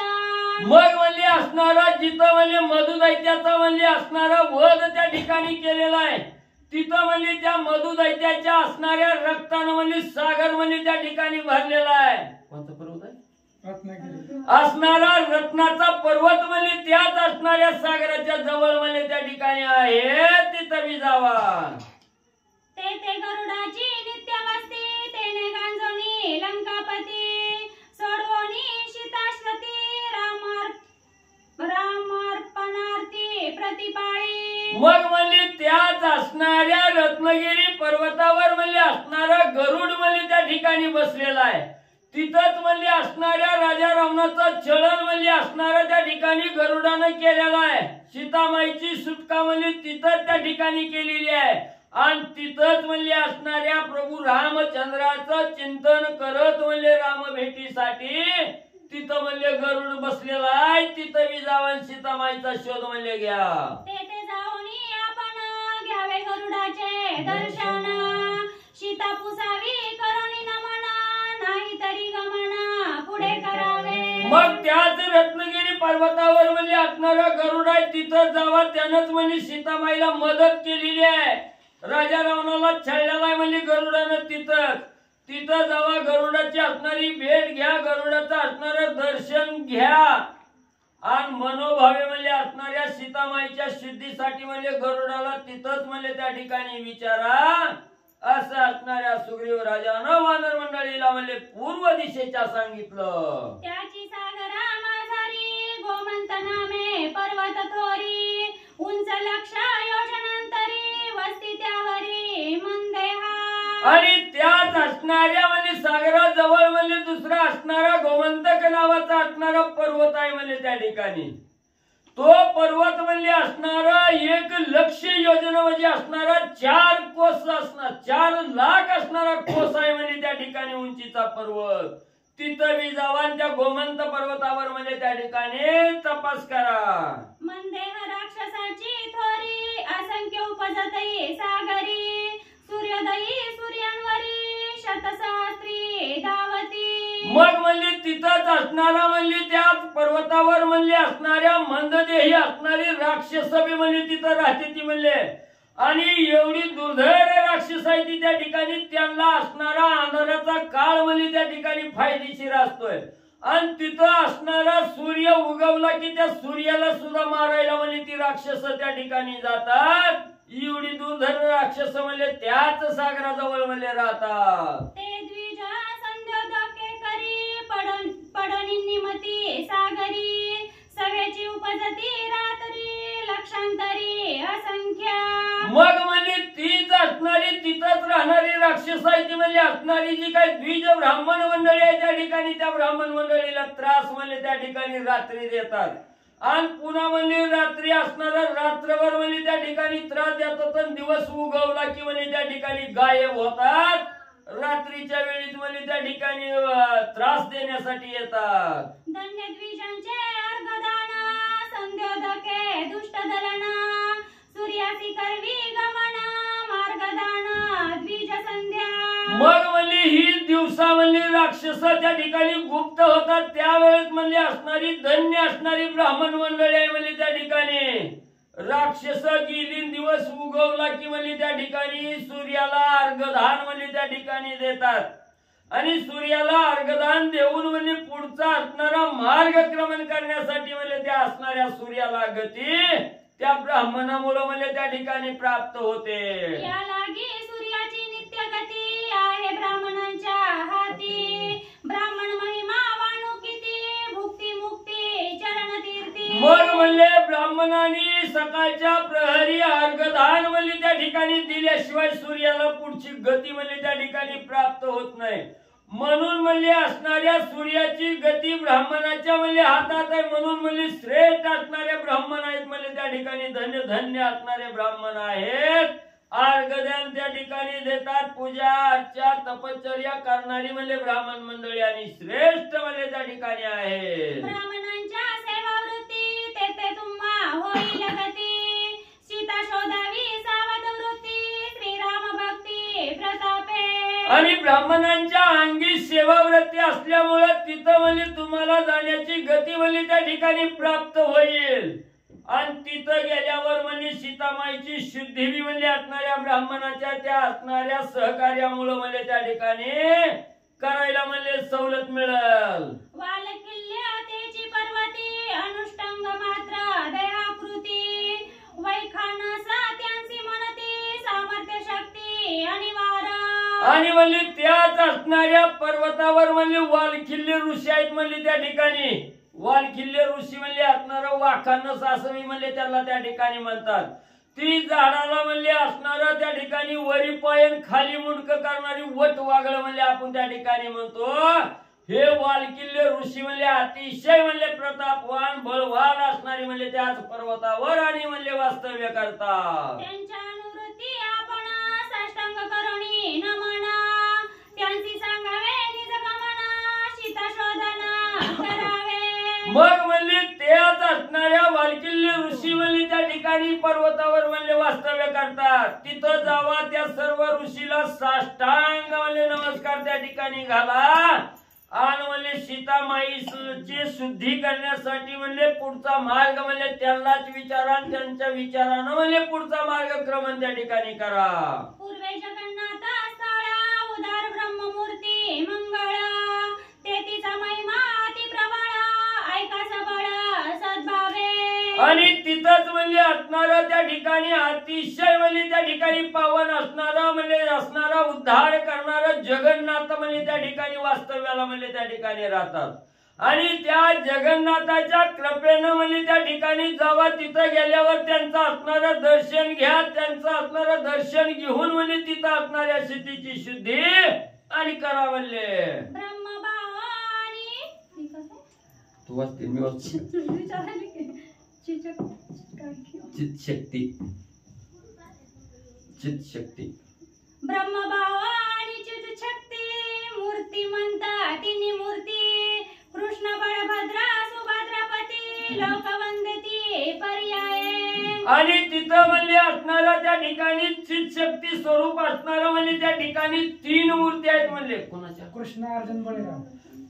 मग म्हणले असणारा जिथं म्हणले मधुदैत्याचा म्हणले असणारा वध त्या ठिकाणी केलेला आहे तिथं म्हणले त्या मधुदैत्याच्या असणाऱ्या रक्तानं म्हणले सागर म्हणले त्या ठिकाणी भरलेला आहे. कोणता पर्वत आहे? रत्नागिरी. असणारा रत्नाचा पर्वत म्हणले त्याच असणाऱ्या सागराच्या जवळ म्हणले त्या ठिकाणी आहे तिथं बी जावा. ते गरुडाची नित्य वस्ती तेने गांजोनी लंकापती सोडवोनी सीताश्वती रामार्पणार्थी प्रतिपाळी. मग म्हणले त्याच असणाऱ्या रत्नगिरी पर्वतावर म्हणले असणारा गरुड म्हणले त्या ठिकाणी बसलेला आहे तिथंच म्हणले असणाऱ्या राजा रावणाचं छळण म्हणले असणारा त्या ठिकाणी गरुडानं केलेला आहे. सीतामाईची सुटका म्हणले तिथंच त्या ठिकाणी केलेली आहे आणि तिथंच म्हणले असणाऱ्या प्रभू रामचंद्राचं चिंतन करत म्हणले राम भेटीसाठी तिथं म्हणले गरुड बसलेला आहे तिथं बी जाऊन सीतामाईचा शोध म्हणले घ्या. ते जाऊनी आपण घ्यावे गरुडाचे दर्शन सीता पुसावी करुणी नमन नाही तरी गमन पुढे करावे. मग त्याच रत्नगिरी पर्वतावर म्हणले असणारा गरुड आहे तिथं जावा त्यानंच म्हणले सीतामाईला मदत केलेली आहे. राजा रावणाला छळलेला आहे म्हणले गरुडानं तिथं जावा गरुडाची असणारी भेट घ्या गरुडाचं असणारं दर्शन घ्या आणि मनोभावे म्हणले असणाऱ्या सीतामाईच्या शुद्धीसाठी म्हणले गरुडाला तिथंच म्हणले त्या ठिकाणी विचारा असं असणाऱ्या सुग्रीव राजानं वानर मंडळीला म्हणले पूर्व दिशेच्या सांगितलं. त्याची सागरा माझारी गोमंत नामे पर्वत थोरी उंच लक्ष योजनांतरी वस्ती त्यावरी मंदेहा. आणि त्याच असणाऱ्या म्हणजे सागराजवळ म्हणजे दुसरा असणारा गोमंतक नावाचा असणारा पर्वत आहे म्हणजे त्या ठिकाणी तो पर्वत म्हणजे असणारा 1 लक्ष योजना म्हणजे असणारा 4 कोस असणार 4 लाख असणारा कोस आहे म्हणजे त्या ठिकाणी उंचीचा पर्वत तिथं बी जावा त्या गोमंत पर्वतावर म्हणजे त्या ठिकाणी तपास करा. मंदेह राक्षसाची थोरी असंख्य उपजतई सागरी सूर्योदयी सूर्यांवरी शतसहस्त्री धावती. मग म्हणली तिथंच असणारा म्हणली त्या पर्वतावर म्हणली असणाऱ्या मंददेही असणारी राक्षस बी म्हणली तिथं राहते ती म्हणले. आणि एवढी दुर्धर राक्षस आहे ती त्या ठिकाणी त्यांना असणारा अंधाराचा काळ म्हणली त्या ठिकाणी फायदेशीर असतोय. आणि तिथं असणारा सूर्य उगवला की त्या सूर्याला सुद्धा मारायला म्हणजे ती राक्षस त्या ठिकाणी जातात. एवढी दुर्धर राक्षस म्हणजे त्याच सागराजवळ म्हणजे राहतात. ते द्विज संध्योदके करी पडनिन्निमती सागरी सवेची उपजती रात्री लक्षांतरी असंख्य. मग म्हणजे तीच असणारी तिथंच राहणारी राक्षस आहे ती म्हणजे असणारी जी काही द्विज ब्राह्मण मंडळी आहे त्या ठिकाणी त्या ब्राह्मण मंडळीला त्रास म्हणजे त्या ठिकाणी रात्री देतात. आणि पुन्हा म्हणजे रात्री असणारा रात्रभर म्हणजे त्या ठिकाणी त्रास देतात आणि दिवस उगवला की म्हणजे त्या ठिकाणी गायब होतात. रात्रीच्या वेळीच म्हणजे त्या ठिकाणी त्रास देण्यासाठी येतात. धन्य द्विजांचे अर्घदान संध्योदके दुष्ट दलन सूर्यासी करवी गमन मार्गदान द्विज संध्या. मग म्हणजे ही दिवसा म्हणजे राक्षस त्या ठिकाणी गुप्त होतात त्यावेळेस म्हणजे असणारी धन्य असणारी ब्राह्मण मंडळी आहे म्हणजे त्या ठिकाणी राक्षस गेली दिवस उगवला की म्हणजे त्या ठिकाणी सूर्याला अर्घदान म्हणजे त्या ठिकाणी देतात. आणि सूर्याला अर्घदान देऊन म्हणजे पुढचा असणारा मार्गक्रमण करण्यासाठी म्हणजे त्या असणाऱ्या सूर्याला गती त्या ब्राह्मणामुळे म्हणजे त्या ठिकाणी प्राप्त होते. या लागी सूर्याची नित्य गती आहे ब्राह्मणांच्या हाती. ब्राह्मण महिमा वाणू किती भुक्ती मुक्ती चरण तीर्थी. मग म्हणले ब्राह्मणांनी सकाळच्या प्रहरी अर्घदान म्हणजे त्या ठिकाणी दिल्याशिवाय सूर्याला पुढची गती म्हणजे त्या ठिकाणी प्राप्त होत नाही. म्हणून म्हणजे असणाऱ्या सूर्याची गती ब्राह्मणाच्या म्हणजे हातात आहे. म्हणून म्हणजे श्रेष्ठ असणारे ब्राह्मण आहेत म्हणजे त्या ठिकाणी धन्य धन्य असणारे ब्राह्मण आहेत. अर्घदान त्या ठिकाणी देतात. पूजा अर्चा तपश्चर्या करणारी म्हणजे ब्राह्मण मंडळी आणि श्रेष्ठ म्हणजे त्या ठिकाणी आहे. ब्राह्मणांच्या सेवावृत्ती तेथे तुम्हा होईल गती. सीता शोधावी सावध वृत्ती श्रीराम भक्ती प्रतापे. आणि ब्राह्मणांच्या अंगी सेवाव्रती असल्यामुळे तिथं म्हणजे तुम्हाला जाण्याची गती म्हणजे त्या ठिकाणी प्राप्त होईल. आणि तिथं गेल्यावर म्हणजे सीतामाईची शुद्धी बी म्हणजे असणाऱ्या ब्राह्मणाच्या त्या असणाऱ्या सहकार्यामुळे म्हणजे त्या ठिकाणी करायला म्हणजे सवलत मिळेल. वालकिल्य तेची पर्वती अनुष्टांग मात्र दयाकृती वैखानसा त्यांची मनती सामर्थ्य शक्ती आणि वार. आणि म्हणजे त्याच असणाऱ्या पर्वतावर म्हणजे वालखिल्य ऋषी आहेत म्हणजे त्या ठिकाणी. वालखिल्य ऋषी म्हणजे असणारं वाखानस असं म्हणजे त्याला त्या ठिकाणी म्हणतात. ती झाडाला म्हणजे असणारा त्या ठिकाणी वरी पायन खाली मुंडक करणारी वट वागळ म्हणजे आपण त्या ठिकाणी म्हणतो. हे वालकिल्य ऋषी म्हणजे अतिशय म्हणजे प्रतापवान बलवान असणारी म्हणजे त्याच पर्वतावर आणि म्हणजे वास्तव्य करतात. त्यांच्या अनुवृत्ती आपण साष्टांग करुणी नमन त्यांची सांगावे निज गमन सीता शोधन करावे. मग म्हणजे त्याच असणाऱ्या वालकिल्य ऋषी म्हणजे त्या ठिकाणी पर्वतावर म्हणजे वास्तव्य करतात. तिथं जावा त्या सर्व ऋषीला साष्टांग म्हणजे नमस्कार त्या ठिकाणी घाला. आणि म्हणजे सीतामाईची शुद्धी करण्यासाठी म्हणजे पुढचा मार्ग म्हणजे त्यांनाच विचारा त्यांच्या विचारानं म्हणजे पुढचा मार्गक्रमण त्या ठिकाणी करा. पूर्वे जगन्नाथ स्थळ उदार ब्रह्ममूर्ती मंगळ तेथीचा महिमा अति प्रबळ ऐका सबळ सद्भावे. आणि तिथंच म्हणजे असणारं त्या ठिकाणी अतिशय म्हणजे त्या ठिकाणी पावन असणारा म्हणजे असणारा उद्धार करणारा जगन्नाथ म्हणजे त्या ठिकाणी वास्तव्याला म्हणजे त्या ठिकाणी राहतात. आणि त्या जगन्नाथाच्या कृपेनं म्हणजे त्या ठिकाणी जावा. तिथं गेल्यावर त्यांचं असणारं दर्शन घ्या. त्यांचं असणारं दर्शन घेऊन म्हणजे तिथं असणाऱ्या स्थितीची शुद्धी आणि करा म्हणले. ब्रह्मभाव आणि तू वाचते मी वाचते. चित शक्ती चित शक्ती ब्रह्मभाव आणि चित शक्ती मूर्ती म्हणता तिन्ही मूर्ती कृष्ण बळभद्र सुभद्रापती लोकवंदती पर्याय. आणि तिथं म्हणजे असणारा त्या ठिकाणी चित शक्ती स्वरूप असणारा म्हणजे त्या ठिकाणी तीन मूर्ती आहेत म्हणले. कोणाच्या? कृष्ण अर्जुन बळीराम.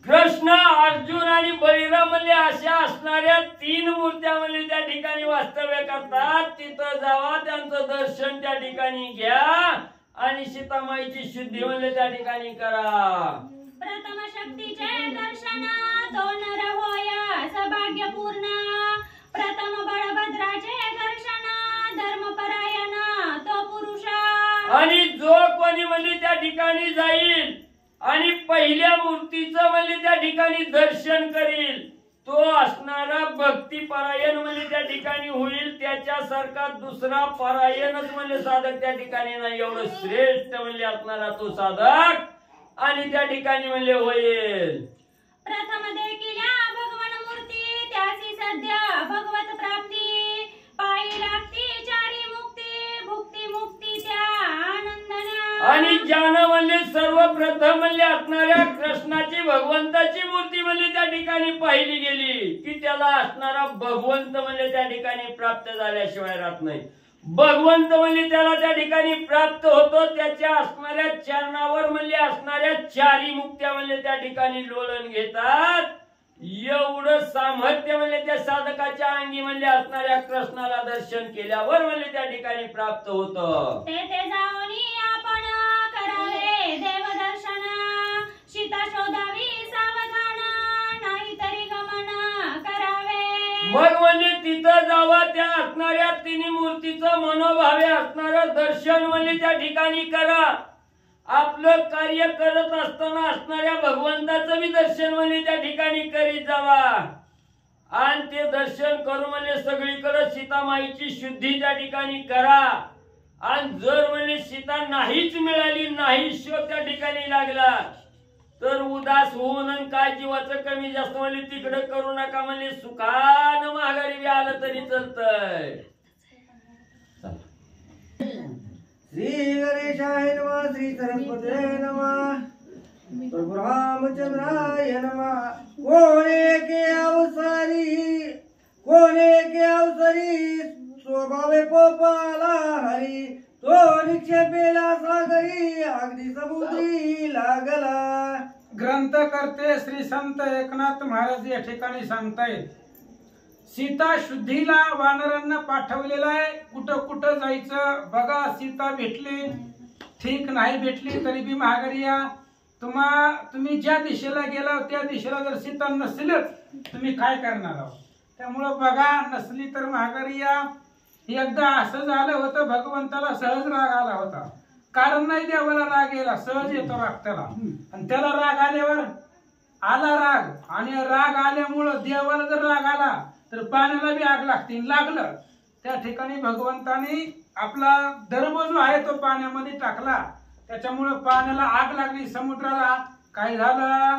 कृष्ण, अर्जुन आणि बळीराम म्हणजे अशा असणाऱ्या 3 मूर्त्या म्हणजे त्या ठिकाणी वास्तव्य करतात. तिथं जावा, त्यांचं दर्शन त्या ठिकाणी घ्या आणि सीतामाईची शुद्धी म्हणजे त्या ठिकाणी करा. प्रथम शक्तीचे दर्शन तो नर होय सौभाग्यपूर्ण. प्रथम बळभद्राचे दर्शन धर्मपरायण तो पुरुष. आणि जो कोणी म्हणजे त्या ठिकाणी जाईल आणि पहिल्या मूर्तीचं म्हणजे त्या ठिकाणी दर्शन करील तो असणारा भक्तिपरायण म्हणजे त्या ठिकाणी होईल. त्याच्यासारखा दुसरा परायणच म्हणजे साधक त्या ठिकाणी नाही. एवढं श्रेष्ठ म्हणजे असणारा तो साधक आणि त्या ठिकाणी म्हणजे होईल. प्रथम देखील भगवान मूर्ती त्याची सध्या भगवत प्राप्ती. पायी लागती 4 मुक्ती भुक्ती मुक्ती त्या आनंदना. आणि ज्यानं म्हणजे सर्वप्रथम म्हणजे असणाऱ्या कृष्णाची भगवंताची मूर्ती म्हणजे त्या ठिकाणी पाहिली गेली की त्याला असणारा भगवंत म्हणजे त्या ठिकाणी प्राप्त झाल्याशिवाय राहत नाही. भगवंत म्हणजे त्याला त्या ठिकाणी प्राप्त होतो. त्याच्या असणाऱ्या चरणावर म्हणजे असणाऱ्या 4 मुक्त्या म्हणजे त्या ठिकाणी लोळण घेतात. एवढं सामर्थ्य म्हणजे त्या साधकाच्या अंगी म्हणजे असणाऱ्या कृष्णाला दर्शन केल्यावर म्हणजे त्या ठिकाणी प्राप्त होतं. तेथे जाऊन आपण करावे देवदर्शन. सीता शोधावी सावधान नाहीतरी गमन करावे. मग म्हणजे तिथं जावा, त्या असणाऱ्या 3 मूर्तीचं मनोभावे असणारं दर्शन म्हणजे त्या ठिकाणी करा. आपलं कार्य करत असताना असणाऱ्या भगवंताचं बी दर्शन म्हणजे त्या ठिकाणी करीत जावा. आणि ते दर्शन करून म्हणजे सगळीकडे सीतामाईची शुद्धी त्या ठिकाणी करा. आणि जर म्हणजे सीता नाहीच मिळाली, नाही शोध त्या ठिकाणी लागला तर उदास होऊन आणि काय जीवाचं कमी जास्त म्हणजे तिकडे करू नका. म्हणजे सुखानं माघारी बी आलं तरी चालतंय. श्री गणेशाय नमः. श्री सरस्वती नमः. प्रभु रामचंद्राय नमः. कोणे के अवसरी स्वभावे कोपाला हरी. तो निक्षेपेला सागरी अगदी समुद्री लागला. ग्रंथकर्ते श्री संत एकनाथ महाराज या ठिकाणी सांगतायत सीता शुद्धीला वानरांना पाठवलेलं आहे. कुठं कुठं जायचं बघा. सीता भेटली ठीक, नाही भेटली तरी बी माघारी या. तुम्ही ज्या दिशेला गेला त्या दिशेला जर सीता नसेलच तुम्ही काय करणार आहोत. त्यामुळं बघा, नसली तर माघारी या. एकदा असं झालं होतं, भगवंताला सहज राग आला होता. कारण नाही देवाला राग यायला, सहज येतो राग त्याला. आणि त्याला राग आल्यावर आला राग, आणि राग आल्यामुळं देवाला जर राग आला तर पाण्याला बी आग लागते. लागलं त्या ठिकाणी भगवंताने आपला दर्भ जो आहे तो पाण्यामध्ये टाकला. त्याच्यामुळे पाण्याला आग लागली. समुद्राला काय झालं,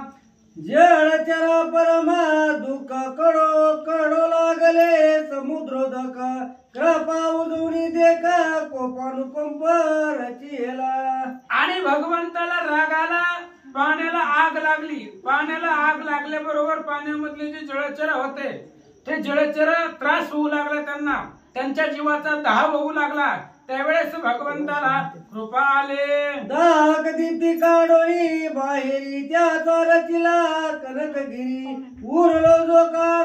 जळचरा परमा दुःख कडो कडो लागले समुद्रोदक. कृपा उजवणी देखा कोपानुकंप रचिला. आणि भगवंताला राग आला, पाण्याला आग लागली. पाण्याला आग लागल्याबरोबर पाण्यामधले जे जळचर होते ते जळचर त्रास होऊ लागला त्यांना. त्यांच्या जीवाचा दाह होऊ लागला. त्यावेळेस भगवंताला कृपा आले. दाग दीप्ती काढोनी बाहेरी त्याचा रचिला कनकगिरी. उरलो जो का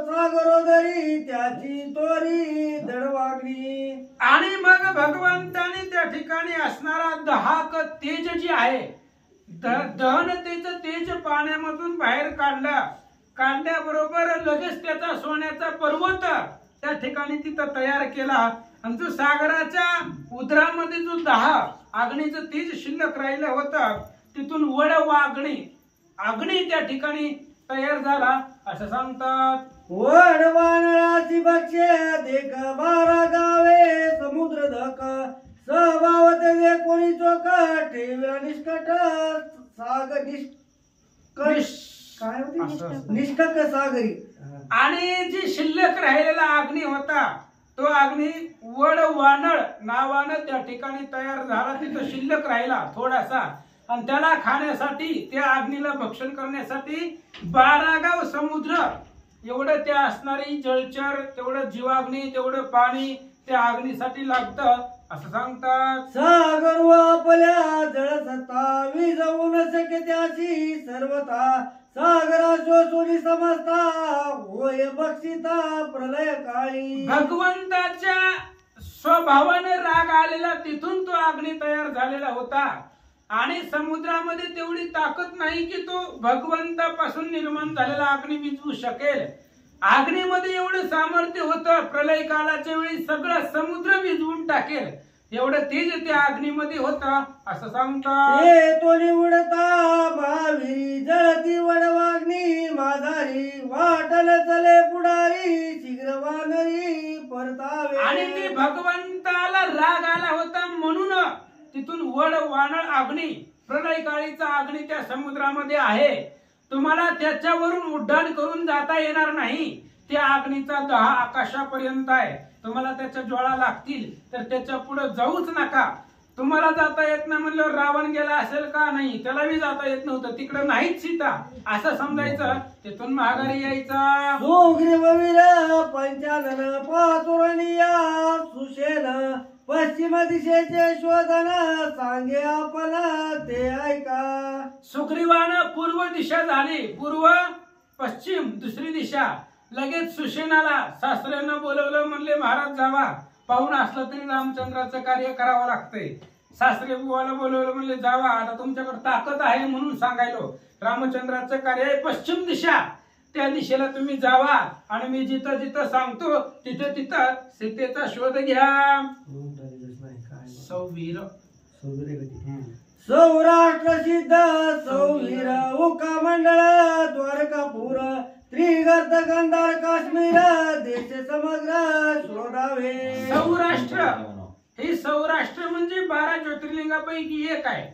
सागरोदरी त्याची तोरी दडवागली. आणि मग भगवंताने त्या ठिकाणी असणारा दहाक तेज जे आहे, दहनतेचं तेज पाण्यामधून बाहेर काढलं. काढल्याबरोबर लगेच त्याचा सोन्याचा पर्वत त्या ठिकाणी तिथं तयार केला. आणि जो सागराच्या उदरामध्ये जो दहा अग्नीचं तेज शिल्लक राहिलं होतं तिथून वड वागणी अग्नी त्या ठिकाणी तयार झाला असं सांगतात. वड वानराची भक्ष्य देख 12 गावे समुद्र धक. स्वभावत जे कोणी चोक ठेवला निष्कट सागर निष्कट सागरी. आणि जी शिल्लक राहिलेला अग्नी होता तो अग्नी वड वानळ नावानं त्या ठिकाणी तयार झाला. तिथं शिल्लक राहिला थोडासा. आणि त्याला खाण्यासाठी त्या अग्नीला भक्षण करण्यासाठी 12 गाव समुद्र एवढं त्या असणारी जलचर, तेवढं जीवाग्नी, तेवढं पाणी त्या अग्नीसाठी लागतं असं सांगतात. सागर व आपल्या जळसत्ता विजवू न शक्य त्याची सर्वता सागरा शोषुनी समजता होय बक्षिता प्रलय काळी. भगवंताच्या स्वभावाने राग आलेला तिथून तो अग्नी तयार झालेला होता आणि समुद्रामध्ये तेवढी ताकद नाही की तो भगवंतापासून निर्माण झालेला अग्नी विझवू शकेल. अग्नीमध्ये एवढं सामर्थ्य होतं प्रलय काळाच्या वेळी सगळं समुद्र विझवून टाकेल एवढं तेज त्या अग्नीमध्ये होतं असं सांगतात. तो निवडता भावी जळती वडवाग्नी माझारी वाटल चले पुढारी शीघ्र वानरी परतावे. आणि ते भगवंताला राग आला होता म्हणून तिथून वड वानळ अग्नी प्रलय काळीचा अग्नी त्या समुद्रामध्ये आहे. तुम्हाला त्याच्यावरून उड्डाण करून जाता येणार नाही. त्या अग्नीचा 10 आकाशापर्यंत आहे. तुम्हाला त्याच्या ज्वाळा लागतील तर त्याच्या पुढे जाऊच नका. तुम्हाला जाता येत नाही म्हणल्यावर रावण गेला असेल का नाही त्याला बी जाता येत नव्हतं तिकडे नाहीच सीता असं समजायचं. तिथून माघारी यायचा. पंचानन पातुरणिया सुशेन पश्चिम दिशेचे शोधन सांगे आपण ते ऐका. सुग्रीवानं पूर्व दिशा झाली. पूर्व पश्चिम दुसरी दिशा. लगेच सुशेनाला सासऱ्यांना बोलवलं म्हणले महाराज जावा. पाहुणा असलं तरी रामचंद्राचं कार्य करावं लागतंय. सासरे बुवाला बोलवलं म्हणले जावा आता तुमच्याकडे ताकद आहे म्हणून सांगायलो. रामचंद्राचं कार्य आहे पश्चिम दिशा त्या दिशेला तुम्ही जावा आणि मी जिथं जिथं सांगतो तिथं तिथं सीतेचा शोध घ्या. सौराष्ट्र सिद्ध सौवीर उका मंडळ द्वारकापूर त्रिगर्त गंधार काश्मीर देश समग्र शोधावे. सौराष्ट्र हे सौराष्ट्र म्हणजे 12 ज्योतिर्लिंगापैकी एक आहे.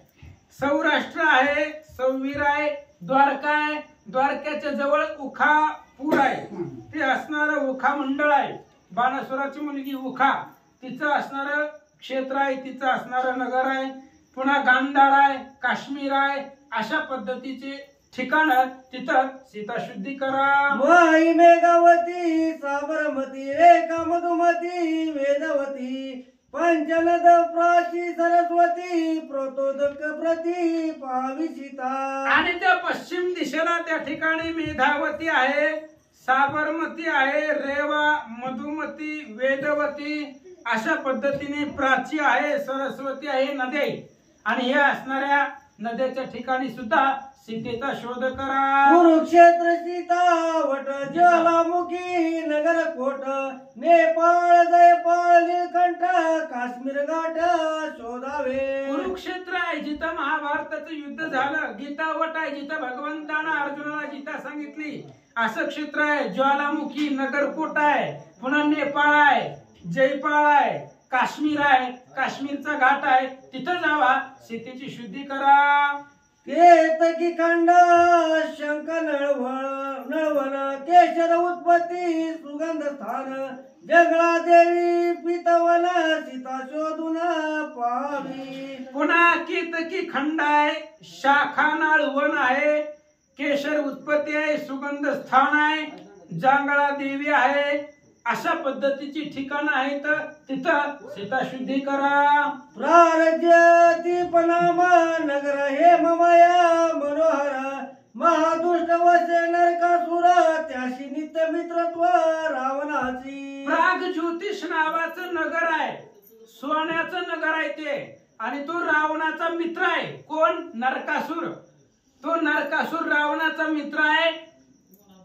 सौराष्ट्र आहे सौवीर आहे द्वारका आहे. द्वारकाच्या जवळ उखापूर आहे. ते असणार उखा मंडळ आहे. बाणासुराची मुलगी उखा तिचं असणार क्षेत्र आहे. तिचं असणार नगर आहे. पुन्हा गांधार आहे काश्मीर आहे. अशा पद्धतीचे ठिकाण तिथं सीता शुद्धी करा. माई मेघावती साबरमती रेखा मधुमती वेदवती पंचनद प्राची सरस्वती प्रोतोदक प्रति पावी सीता. आणि त्या पश्चिम दिशेला त्या ठिकाणी मेधावती आहे साबरमती आहे रेवा मधुमती वेदवती अशा पद्धतीने प्राची आहे सरस्वती आहे नद्या. आणि हे असणाऱ्या नद्याच्या ठिकाणी सुद्धा सीतेचा शोध करा. कुरुक्षेत्र सीता वट ज्वालामुखी नगर कोट नेपाळ जयपाळ निळकंठ काश्मीर घाट शोधावे. कुरुक्षेत्र आहे जिथं महाभारताचं युद्ध झालं. गीता वट आहे जिथं भगवंतानं अर्जुनाला गीता सांगितली असं क्षेत्र आहे. ज्वालामुखी नगरकोट आहे. पुन्हा नेपाळ आहे जयपाळ आहे काश्मीर आहे. काश्मीरचा घाट आहे तिथं जावा सीतेची शुद्धी करा. केतकी खंड शंख नळवण केशर उत्पत्ती सुगंध स्थान जगळा देवी पितवन सीता शोधून पाहावी. पुन्हा केतकी खंड आहे शाखा नळवण आहे केशर उत्पत्ती आहे सुगंध स्थान आहे जांगळा देवी आहे. अशा पद्धतीची ठिकाणं आहेत तिथं सीता शुद्धी करा. प्रारज्य पनाम नगर हे ममया मनोहर महादुष्ट वसे नरकासुर त्याशी नित्य मित्रत्व रावणाची. प्राग ज्योतिष नावाचं नगर आहे. सोन्याचं नगर आहे ते. आणि तो रावणाचा मित्र आहे. कोण नरकासुर. तो नरकासुर रावणाचा मित्र आहे.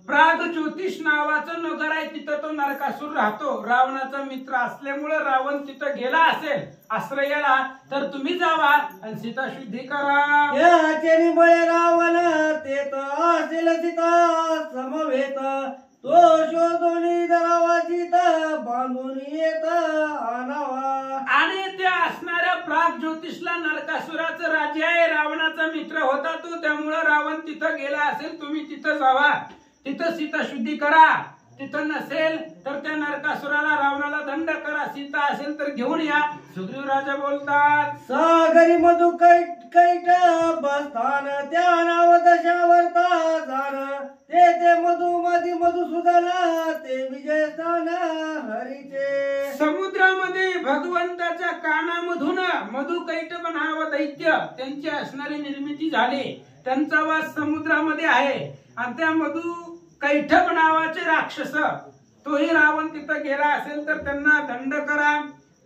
प्राग ज्योतिष नावाचं नगर आहे तिथं तो नरकासुर राहतो. रावणाचा मित्र असल्यामुळे रावण तिथं गेला असेल आश्रयाला तर तुम्ही जावा आणि सीता शुद्धी करा. बळे रावण तेत असेल सीता समवेत तो शोधून दरावाची बांधून येत आणावा. आणि त्या असणाऱ्या प्राग ज्योतिषला नरकासुराचं राज्य आहे. रावणाचा मित्र होता तो त्यामुळे रावण तिथं गेला असेल तुम्ही तिथं जावा. तिथं सीता शुद्धी करा. तिथं नसेल तर त्या नरकासुराला रावणाला दंड करा. सीता असेल तर घेऊन या. सुग्रीव राजा बोलतात सागरी मधु कैट बसतान त्या नाव दशावर्ता जाण ते मधु मधी मधुसूदन ते विजय स्थान हरीचे. समुद्रामध्ये भगवंताच्या कानामधून मधुकैटभ नाव दैत्य त्यांची असणारी निर्मिती झाली. त्यांचा वास समुद्रामध्ये आहे आणि त्या मधुकैटभ नावाचे राक्षस, तोही रावण तिथं गेला असेल तर त्यांना दंड करा.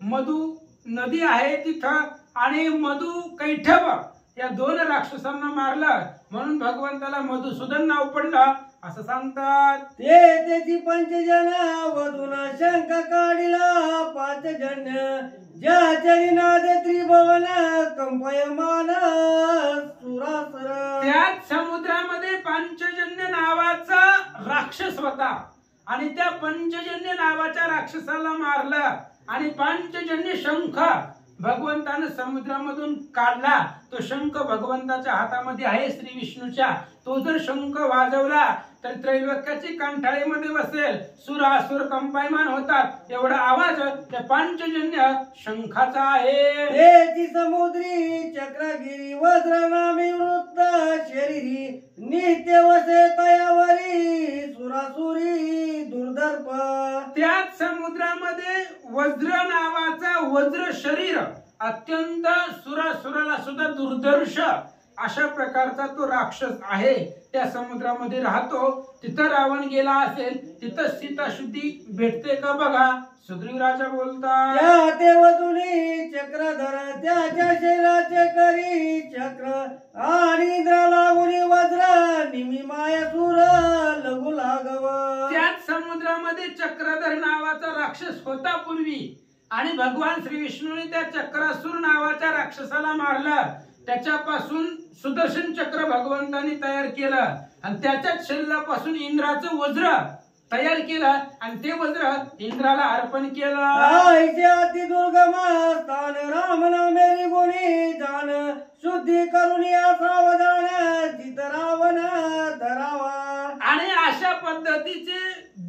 मधु नदी आहे तिथं आणि मधुकैटभ या 2 राक्षसांना मारलं म्हणून भगवंताला मधुसूदन नाव पडलं असं सांगतात. त्याची पंचजन वधून शंख काढिला 5 जन्य ज्याचरी नाद त्रिभुवन कंपयमान सुरासुर. त्याच समुद्रामध्ये पंचजन्य नावाचा राक्षस होता आणि त्या पंचजन्य नावाच्या राक्षसाला मारलं आणि पंचजन्य शंख भगवंतानं समुद्रामधून काढला. तो शंख भगवंताच्या हातामध्ये आहे श्री विष्णूच्या. तो जर शंख वाजवला तर त्रैलोक्याची कंठाळीमध्ये बसेल, सुरासुर कंपायमान होतात. एवढा आवाज त्या पंचजन्य शंखाचा आहे. त्याची समुद्री चक्रगिरी वज्र नामी वृत्त शरीरी नित्य वसे तयावरी सुरासुरी दुर्दर्प. त्याच समुद्रामध्ये वज्र नावाचा वज्र शरीर अत्यंत सुरासुराला सुद्धा दुर्दर्श अशा प्रकारचा तो राक्षस आहे. त्या समुद्रामध्ये राहतो. तिथं रावण गेला असेल, तिथं सीता शुद्धी भेटते का बघा. सुग्रीव राजा बोलतात. त्या देवतुनी चक्रधर त्याच्या शरीराचे करी चक्र आणि इंद्र लागुनी वज्र निमी मायासुर लघु लागव. त्याच समुद्रामध्ये चक्रधर नावाचा राक्षस होता पूर्वी आणि भगवान श्री विष्णूने त्या चक्रासुर नावाच्या राक्षसाला मारलं. त्याच्यापासून सुदर्शन चक्र भगवंतांनी तयार केलं आणि त्याच्याच शरीरापासून इंद्राचं वज्र तयार केलं आणि ते वज्र इंद्राला अर्पण केलं. आईचे अति दुर्गम स्थान राम नामेरी गुणी जाण शुद्धी करून या सावधान जित रावण धरावा. आणि अशा पद्धतीचे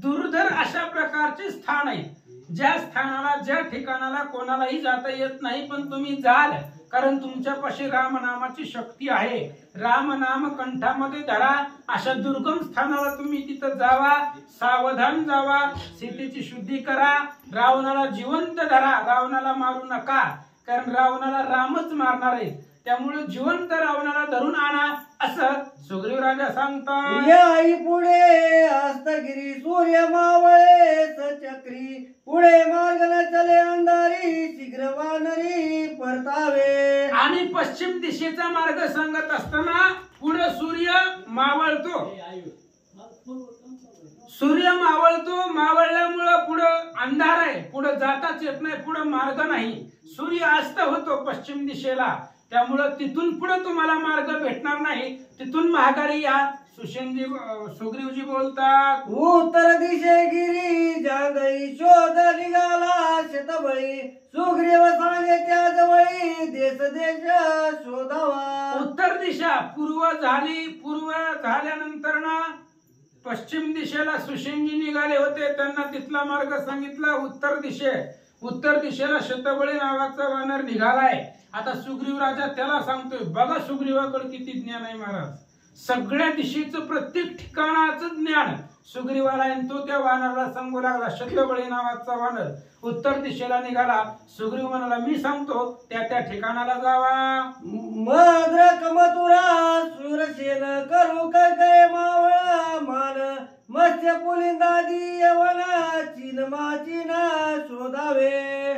दुर्धर अशा प्रकारचे स्थान आहे. ज्या स्थानाला ज्या ठिकाणाला कोणालाही जाता येत नाही पण तुम्ही जाल, कारण तुमच्यापाशी रामनामाची शक्ती आहे. रामनाम कंठामध्ये धरा. अशा दुर्गम स्थानाला तुम्ही तिथं जावा, सावधान जावा, सीतेची शुद्धी करा, रावणाला जिवंत धरा, रावणाला मारू नका, कारण रावणाला रामच मारणार आहे. त्यामुळे जिवंत रावणाला धरून आणा असं सुग्रीव राजा सांगतात. या आई पुढे हस्तगिरी सूर्य मावळे सचक्री पुढे मार्ग न चले अंधारी शीघ्र वानरी परतावे. आणि पश्चिम दिशेचा मार्ग सांगत असताना पुढे सूर्य मावळतो. सूर्य मावळतो, मावळल्यामुळं पुढं अंधार आहे, पुढे जाताच येत नाही, पुढे मार्ग नाही. सूर्य अस्त होतो पश्चिम दिशेला, त्यामुळं तिथून पुढे तुम्हाला मार्ग भेटणार नाही. तिथून महागारी या. सुग्रीवजी बोलतात. उत्तर दिशे गिरी जागई शोध निघाला शतबळी सुग्रीव सांगे त्या जवळी देश देश शोधावा. उत्तर दिशा पूर्व झाली. पूर्व झाल्यानंतर ना पश्चिम दिशेला सुशेनजी निघाले होते. त्यांना तिथला मार्ग सांगितला उत्तर दिशेला शतबळी नावाचा वानर निघालाय. आता सुग्रीव राजा त्याला सांगतोय, बघा सुग्रीवाकडे किती ज्ञान आहे महाराज. सगळ्या दिशेचं प्रत्येक ठिकाणाचं ज्ञान सुग्रीवाला आहे. तो त्या वानराला सांगू लागला. शतबळी नावाचा वानर उत्तर दिशेला निघाला. सुग्रीव म्हणाला, मी सांगतो त्या ठिकाणाला जावा. मद्रक मथुरा सुरसेन करू काय मावळा मान मत्स्य पुलिंदादी यवना चिलमाचिना शोधावे.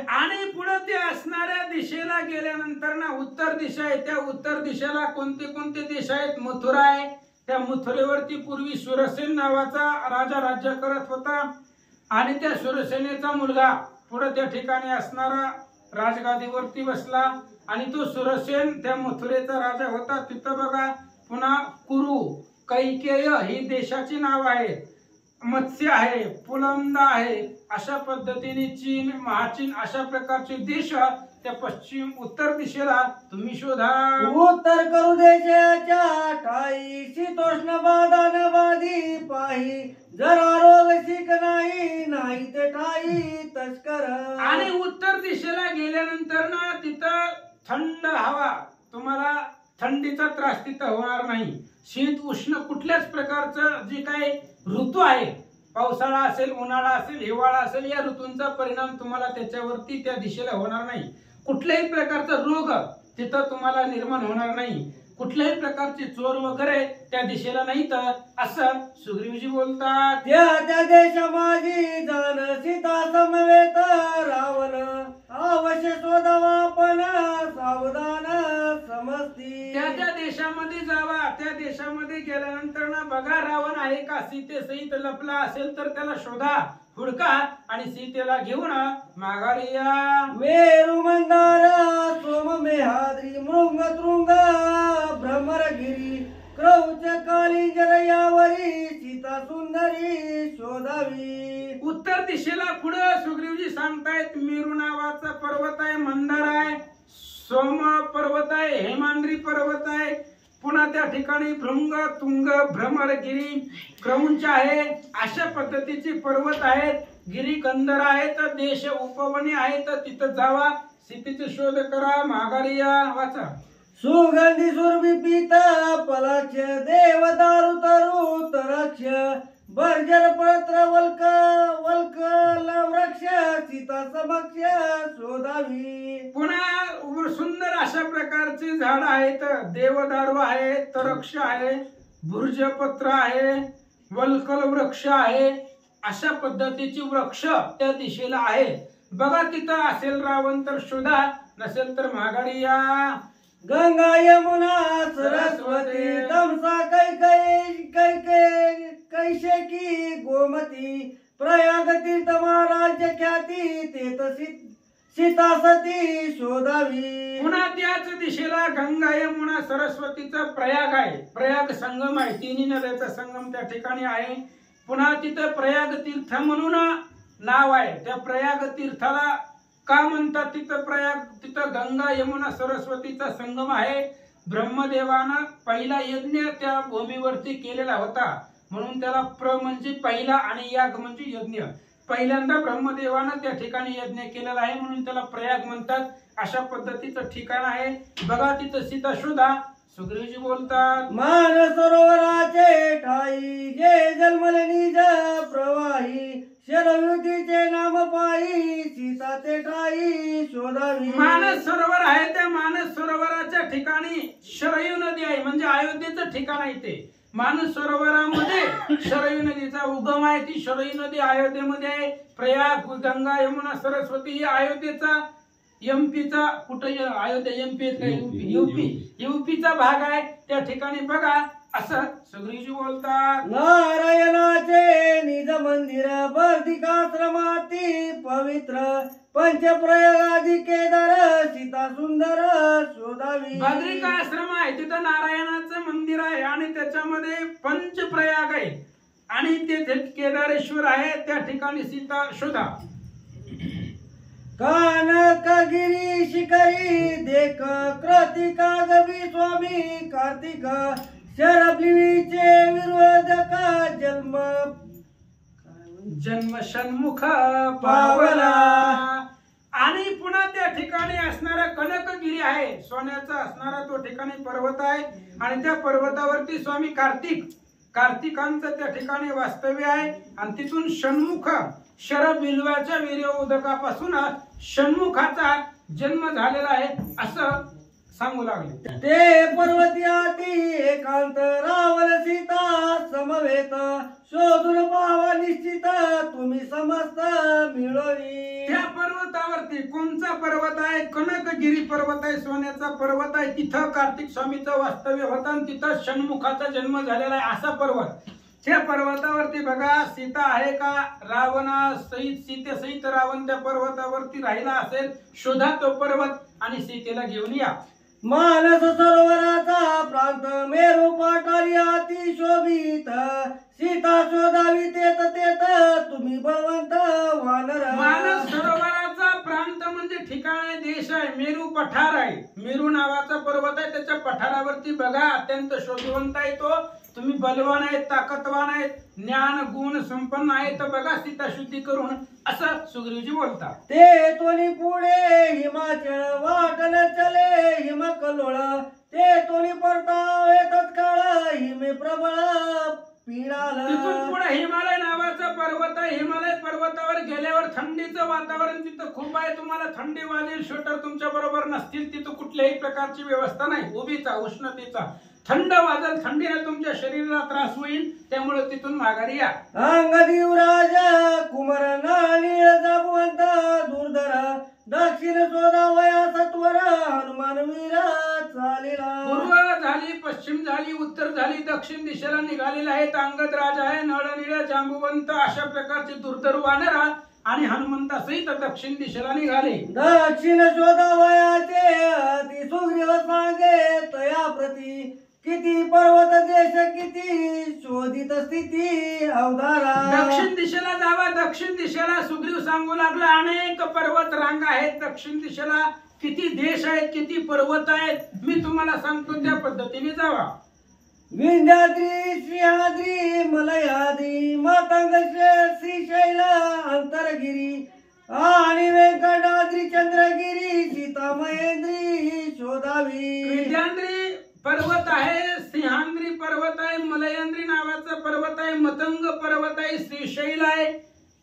आणि पुढे ते असणाऱ्या दिशेला गेल्यानंतर ना उत्तर दिशा आहे. त्या उत्तर दिशेला कोणते कोणते देश आहेत? मथुरा आहे. त्या मथुरेवरती पूर्वी सुरसेन नावाचा राजा राज्य करत होता आणि त्या सुरसेनेचा मुलगा पुढे त्या ठिकाणी असणारा राजगादीवरती बसला आणि तो सुरसेन त्या मथुरेचा राजा होता. तिथं बघा पुन्हा कुरु, कैकेय ही देशाची नाव आहेत. मत्स्य आहे, पुलंदा आहे. अशा पद्धतीने चीन, महाचीन अशा प्रकारचे देश त्या पश्चिम उत्तर दिशेला तुम्ही शोधा. उत्तर करू देशाच्या ठाई शीतोष्ण बाधान बाधी पाही जरा रोग शिक नाही ते ठाई तस्कर. आणि उत्तर दिशेला गेल्यानंतर ना तिथं थंड हवा, तुम्हाला थंडीचा त्रास तिथं होणार नाही. शीत उष्ण कुठल्याच प्रकारचं जे काही ऋतू आहे पावसाळा असेल, उन्हाळा असेल, हिवाळा असेल, या ऋतूंचा परिणाम तुम्हाला त्याच्यावरती त्या दिशेला होणार नाही. कुठल्याही प्रकारचा रोग तिथं तुम्हाला निर्माण होणार नाही. कुठल्याही प्रकारचे चोर वगैरे त्या दिशेला नाही. तर असं सुग्रीवजी बोलतात. त्या त्या देशा माझी जाण सीता समवेत रावण अवश्य शोधावा पण सावधान समजती. त्या त्या देशामध्ये जावा. त्या देशामध्ये गेल्यानंतर ना बघा रावण आहे का सीतेसहित लपला असेल तर त्याला शोधा, हुडका आणि सीतेला घेऊन माघारी या. मेरू मंदार सोम मेहाद्री मृंग तृंग भ्रमरगिरी क्रौच कालिंजर यावरी सीता सुंदरी शोधावी. उत्तर दिशेला पुढे सुग्रीवजी सांगतायत मेरू नावाचा पर्वत आहे, मंदार आहे, सोम पर्वत आहे, हेमांद्री पर्वत आहे, पुन्हा त्या ठिकाणी भृंग तुंग भ्रमरगिरी क्रौंच आहे. अशा पद्धतीचे पर्वत आहेत. गिरीकंदर आहेत, देश उपवने आहेत. तिथं जावा, सीतेचा शोध करा, माघारी या. वाचा. सुगंधी सुरभि पीत पलाक्ष देव दारु तरु तरक्ष बर्जर पळत्र वल्क वल्क वृक्ष सीता समक्ष शोधावी. पुन्हा सुंदर अशा प्रकारचे झाड आहेत. देवदारू आहे, तरक्ष आहे, भुर्जपत्र आहे, वल्कल वृक्ष आहे. अशा पद्धतीचे वृक्ष त्या दिशेला आहे. बघा तिथं असेल रावण तर शोधा, नसेल तर माघारी या. गंगा यमुना सरस्वती तमसा कैशकी गोमती प्रयाग तीर्थ महाराज ख्याती तेथ सीता सती शोधावी. पुन्हा त्याच दिशेला गंगा यमुना सरस्वतीचा प्रयाग आहे. प्रयाग संगम आहे. तिन्ही नद्याचा संगम त्या ठिकाणी आहे. पुन्हा तिथं प्रयाग तीर्थ म्हणून नाव आहे. त्या प्रयाग तीर्थाला का म्हणतात तिथं प्रयाग? तिथं गंगा यमुना सरस्वतीचा संगम आहे. ब्रह्मदेवानं पहिला यज्ञ त्या भूमीवरती केलेला होता, म्हणून त्याला प्र म्हणजे पहिला आणि याग म्हणजे यज्ञ. पहिल्यांदा ब्रह्मदेवानं त्या ठिकाणी यज्ञ केलेला आहे, म्हणून त्याला प्रयाग म्हणतात. अशा पद्धतीचं ठिकाण आहे. बघा तिथं सीता शोधा. सुग्रीवजी बोलतात. मान सरोवराचे ठाई जे जन्मले निज प्रवाही शरयुतीचे नाम पायी सीताचे ठाई शोधावी. मानस सरोवर आहे. त्या मानस सरोवराच्या ठिकाणी शरयू नदी आहे, म्हणजे अयोध्येचं ठिकाण आहे. ते मानस सरोवरामध्ये शरयू नदीचा उगम आहे. ती शरयू नदी अयोध्येमध्ये आहे. प्रयाग गंगा यमुना सरस्वती ही अयोध्येचा एमपीचा कुठे अयोध्या एमपी युपीचा भाग आहे. त्या ठिकाणी बघा असं सुग्रीवजी बोलतात. नारायणाचे निज मंदिर बर्दिकाश्रमाती पवित्र पंचप्रयागादी केदार सीता सुंदर शोधावी. बद्रिका आश्रम आहे. तिथं नारायणाचं मंदिर आहे आणि त्याच्यामध्ये पंचप्रयाग आहे आणि तेथे केदारेश्वर आहे. त्या ठिकाणी सीता शोधा. कानकगिरी शिखरी देख कृतिका गवी स्वामी कार्तिक शरब्लीचे विरोधक जन्म जन्म षण्मुख पावला. आणि पुन्हा त्या ठिकाणी असणारा कनकगिरी आहे. सोन्याचा असणारा तो ठिकाणी पर्वत आहे आणि त्या पर्वतावरती स्वामी कार्तिकांचं त्या ठिकाणी वास्तव्य आहे. आणि तिथून षण्मुख शरबिल्वाच्या वीर्योदकापासून षण्मुखाचा जन्म झालेला आहे असं सांगू लागले. ते पर्वती आती एकांत रावण सीता समवेत शोधून पावा निश्चित तुम्ही समस्त मिळवी. त्या पर्वतावरती कोणचा पर्वत आहे? कनकगिरी पर्वत आहे. सोन्याचा पर्वत आहे. तिथं कार्तिक स्वामीचं वास्तव्य होतं आणि तिथं षण्मुखाचा जन्म झालेला आहे असा पर्वत. त्या पर्वतावरती बघा सीता आहे का? रावणासहित सीतेसहित रावण त्या पर्वतावरती राहिला असेल. शोधा तो पर्वत आणि सीतेला घेऊन या. मानस सरोवराचा प्रांत मेरू पाटारी अति शोभित सीता शोधावी तेत तेत तुम्ही बळवंत वानर. मानस सरोवराचा प्रांत म्हणजे ठिकाण आहे, देश आहे. मेरू पठार आहे. मेरू नावाचा पर्वत आहे. त्याच्या पठारावरती बघा अत्यंत शोधवंत आहे तो. तुम्ही बलवान आहेत, ताकदवान आहेत, ज्ञान गुण संपन्न आहेत. तर बघा सीता शुद्धी करून असं सुग्रीवजी बोलतात. ते तोनी पुढे हिमाचळ वाटन चले हिमकलोळ ते तोनी परतावे तत्काळ हिमे प्रबळ पिडाल. तिथून पुढे हिमालय नावाचा पर्वत आहे, हिमालय पर्वतावर गेल्यावर थंडीचं वातावरण तिथं खूप आहे, तुम्हाला थंडी वाजेल, स्वेटर तुमच्या बरोबर नसतील, तिथं कुठल्याही प्रकारची व्यवस्था नाही, उभीचा उष्णतेचा थंड वाजल, थंडीने तुमच्या शरीराला त्रास होईल, त्यामुळे तिथून माघारी या. अंगदीव राजा कुमारांना नीळ जाबवंत दुर्धरा दक्षिण शोधावया सत्वर हनुमान वीरा चालेला. पूर्व झाली, पश्चिम झाली, उत्तर झाली, दक्षिण दिशेला निघालेला आहे. अंगद राजा आहे, नळ निळ जांबुवंत अशा प्रकारचे दुर्धर वानरा आणि हनुमंतासहित दक्षिण दिशेला निघाले. दक्षिण शोधावयाचे अति सुग्रीव सांगे तया प्रती किती पर्वत देश किती शोधित स्थिती अवधारा. दक्षिण दिशेला जावा, दक्षिण दिशेला सुग्रीव सांगू लागला अनेक पर्वत रांगा आहेत, दक्षिण दिशेला किती देश आहेत, किती पर्वत आहेत, मी तुम्हाला सांगतो त्या पद्धतीने जावा. विंध्याद्री सिंहाद्री मलयाद्री मातंग श्रीशैल अंतरगिरी आणि व्यंकटाद्री चंद्रगिरी सीता महेंद्री शोधावी. विंध्याद्री पर्वत आहे, सिंहाद्री पर्वत आहे, मलयांद्री नावाचा पर्वत आहे, मतंग पर्वत आहे, श्रीशैल आहे,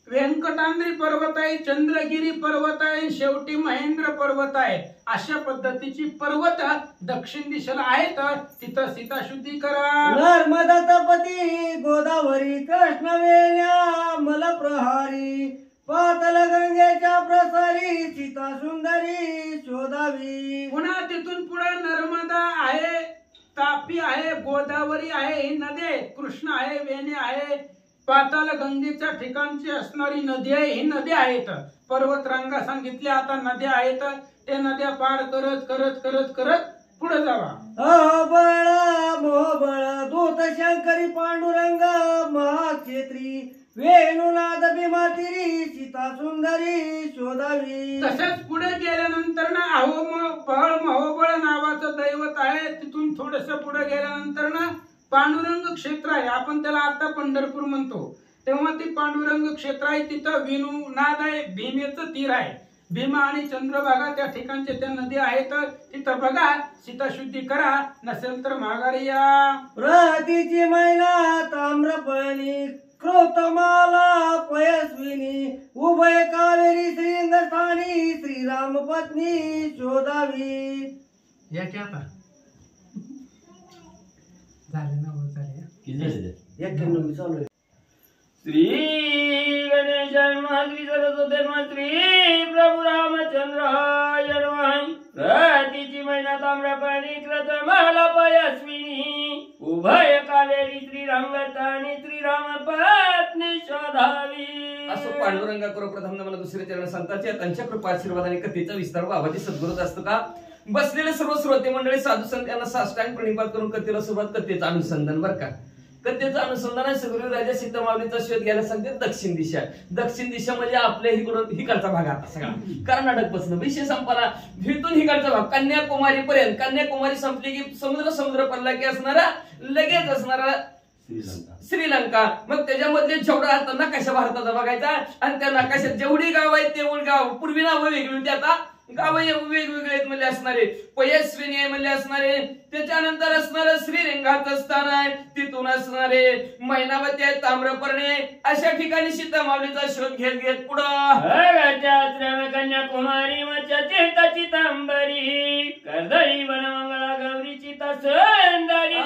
व्यंकटाद्री पर्वत आहे, चंद्रगिरी पर्वत आहे, शेवटी महेंद्र पर्वत आहे. अशा पद्धतीची पर्वत दक्षिण दिशेला आहेत, तिथं सीता शुद्धी करा. नर्मदा तपती गोदावरी कृष्णवेण्या मलप्रहारी पातल गंगेच्या प्रसारी सीता सुंदरी शोधावी. पुन्हा तिथून पुढे नर्मदा आहे, तापी आहे, गोदावरी आहे, ही नदी आहे, कृष्ण आहे, वेणी आहे, पाताल गंगेच्या ठिकाणची असणारी नदी आहे, ही नदी आहेत. पर्वत रांगा सांगितल्या, आता नद्या आहेत, त्या नद्या पार करत करत करत करत पुढे जावा. अबळ मोहबळ दूत शंकरी पांडुरंग महाक्षेत्री वेणुनाद भीमातिरी सीता सुंदरी शोधावी. तसेच पुढे गेल्यानंतर ना अहोबळ महोबळ नावाचं दैवत आहे, तिथून थोडस पुढे गेल्यानंतर ना पांडुरंग क्षेत्र आहे, आपण त्याला आता पंढरपूर म्हणतो, तेव्हा ती पांडुरंग क्षेत्र आहे, तिथं विनुनाद आहे, भीमेचं तीर आहे, भीमा आणि चंद्रभागा त्या ठिकाणचे त्या नदी आहेत, तिथं बघा, सीताशुद्धी करा, नसेल तर माघारी या. प्रतीची मैना ताम्रपर्णी कृतमाला पयस्विनी उभय कावेरी श्रींगस्थानी श्रीराम पत्नी शोधावी. या की आता झाले ना, चालू आहे. श्री गणेश श्री सरस्वती श्री प्रभू रामचंद्राय नमः. प्रतीची मैना ताम्रपर्णी कृतमाला पयस्विनी उभय कावेरी श्रीरंगतानी श्रीराम पत्नी शोधावी. असं पांडुरंगा करो प्रथम नमन दुसरे चरण संतांचे त्यांच्या कृपा आशीर्वादाने कथेचा विस्तार बाबाजी सद्गुरूच असतो का. बसलेले सर्व श्रोते मंडळी साधू संत यांना साष्टांग प्रणिपात करून कथेला सुरुवात, कथेचं अनुसंधान बर का. कथेचं अनुसंधान सुग्रीव राजा सीता माऊलीचा शोध घ्यायला सांगते दक्षिण दिशा. दक्षिण दिशा म्हणजे आपल्या इकडून हिकडचा भाग आता सगळा कर्नाटक पासून विषय संपला, इथून हिकडचा भाग कन्याकुमारी पर्यंत. कन्याकुमारी संपली की समुद्र पडला की असणारा लगेच असणारा श्रीलंका. मग त्याच्यामधले जेवढा आता नकाशा भारताचा बघायचा आणि त्या नकाशात जेवढी गाव आहेत तेवढी गाव, पूर्वी नावं वेगळी होती, आता गाव वेगवेगळे आहेत म्हणले असणारे, पयस्विनी आहे म्हणले असणारे, त्याच्यानंतर असणारं श्रीरंगाचं स्थान आहे, तिथून असणारे मैनावती आहे, ताम्रपर्णी आहे, अशा ठिकाणी सीता माऊलीचा शोध घेत घेत पुढं कन्याकुमारी चिताची तांबरी कर्दळी वनमंगळा गौरी चिता सुंदरी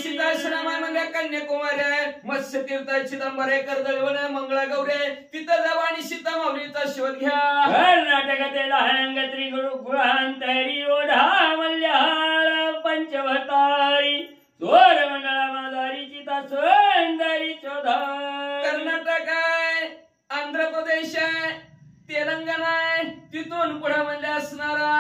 सीताश्रम आहे म्हणजे कन्याकुमारी आहे, मत्स्य तीर्थ आहे, चिदंबर आहे, कर्दळी वन मंगळा गौरी आहे, तिथं जावा आणि सीता माऊलीचा शोध घ्या. कर्नाटकातील हंगत्री गुळांतरी ओढा मल्हार पंचवतारी चोर मंडळा माधारी चिता सुंदरी शोधा. कर्नाटक आहे, आंध्र प्रदेश आहे, तेलंगणा आहे, तिथून पुढे म्हणजे असणारा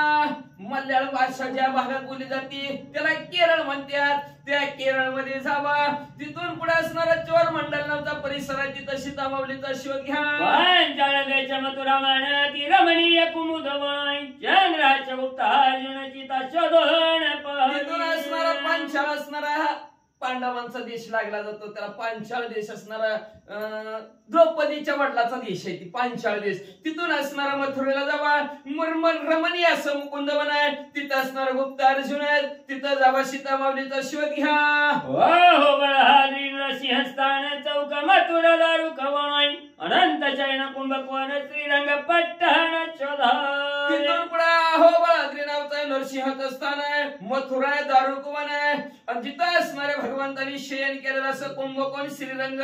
मल्याळ भाषा ज्या भागात बोलली जाते त्याला केरळ म्हणतात, त्या केरळ मध्ये जावा, तिथून पुढे असणारा चोर मंडल नावचा परिसर आहे, तिथं सीता माऊलीचा शोध घ्या. पांचाळदेश मथुरा मानती रमणीय कुमुदमय चंद्राच्या गुप्त अर्जुन चिता शोधन तिथून असणारा पांचाळ असणारा पांडवांचा देश लागला जातो. त्याला पांचाळ देश असणारा द्रौपदीच्या वडिलाचा देश आहे ती पांचाळ देश. तिथून असणारा मथुरेला जावा रमणीय असं मुकुंदवन आहे. तिथं असणारा गुप्त अर्जुन आहे. तिथं जावा सीता माऊलीचा शोध घ्या. हो बळहारी नरसिंहस्थान चौक मथुरा दारू कवणाई अनंत चैन कुंभकोण श्रीरंग पट्टण शोधा. तिथून पुढे हो बळाद्री नावचं नरसिंहाचं स्थान आहे. मथुरा आहे, दारुकवन आहे आणि तिथं असणाऱ्या भगवंतांनी शयन केलेलं असं कुंभकोण श्रीरंग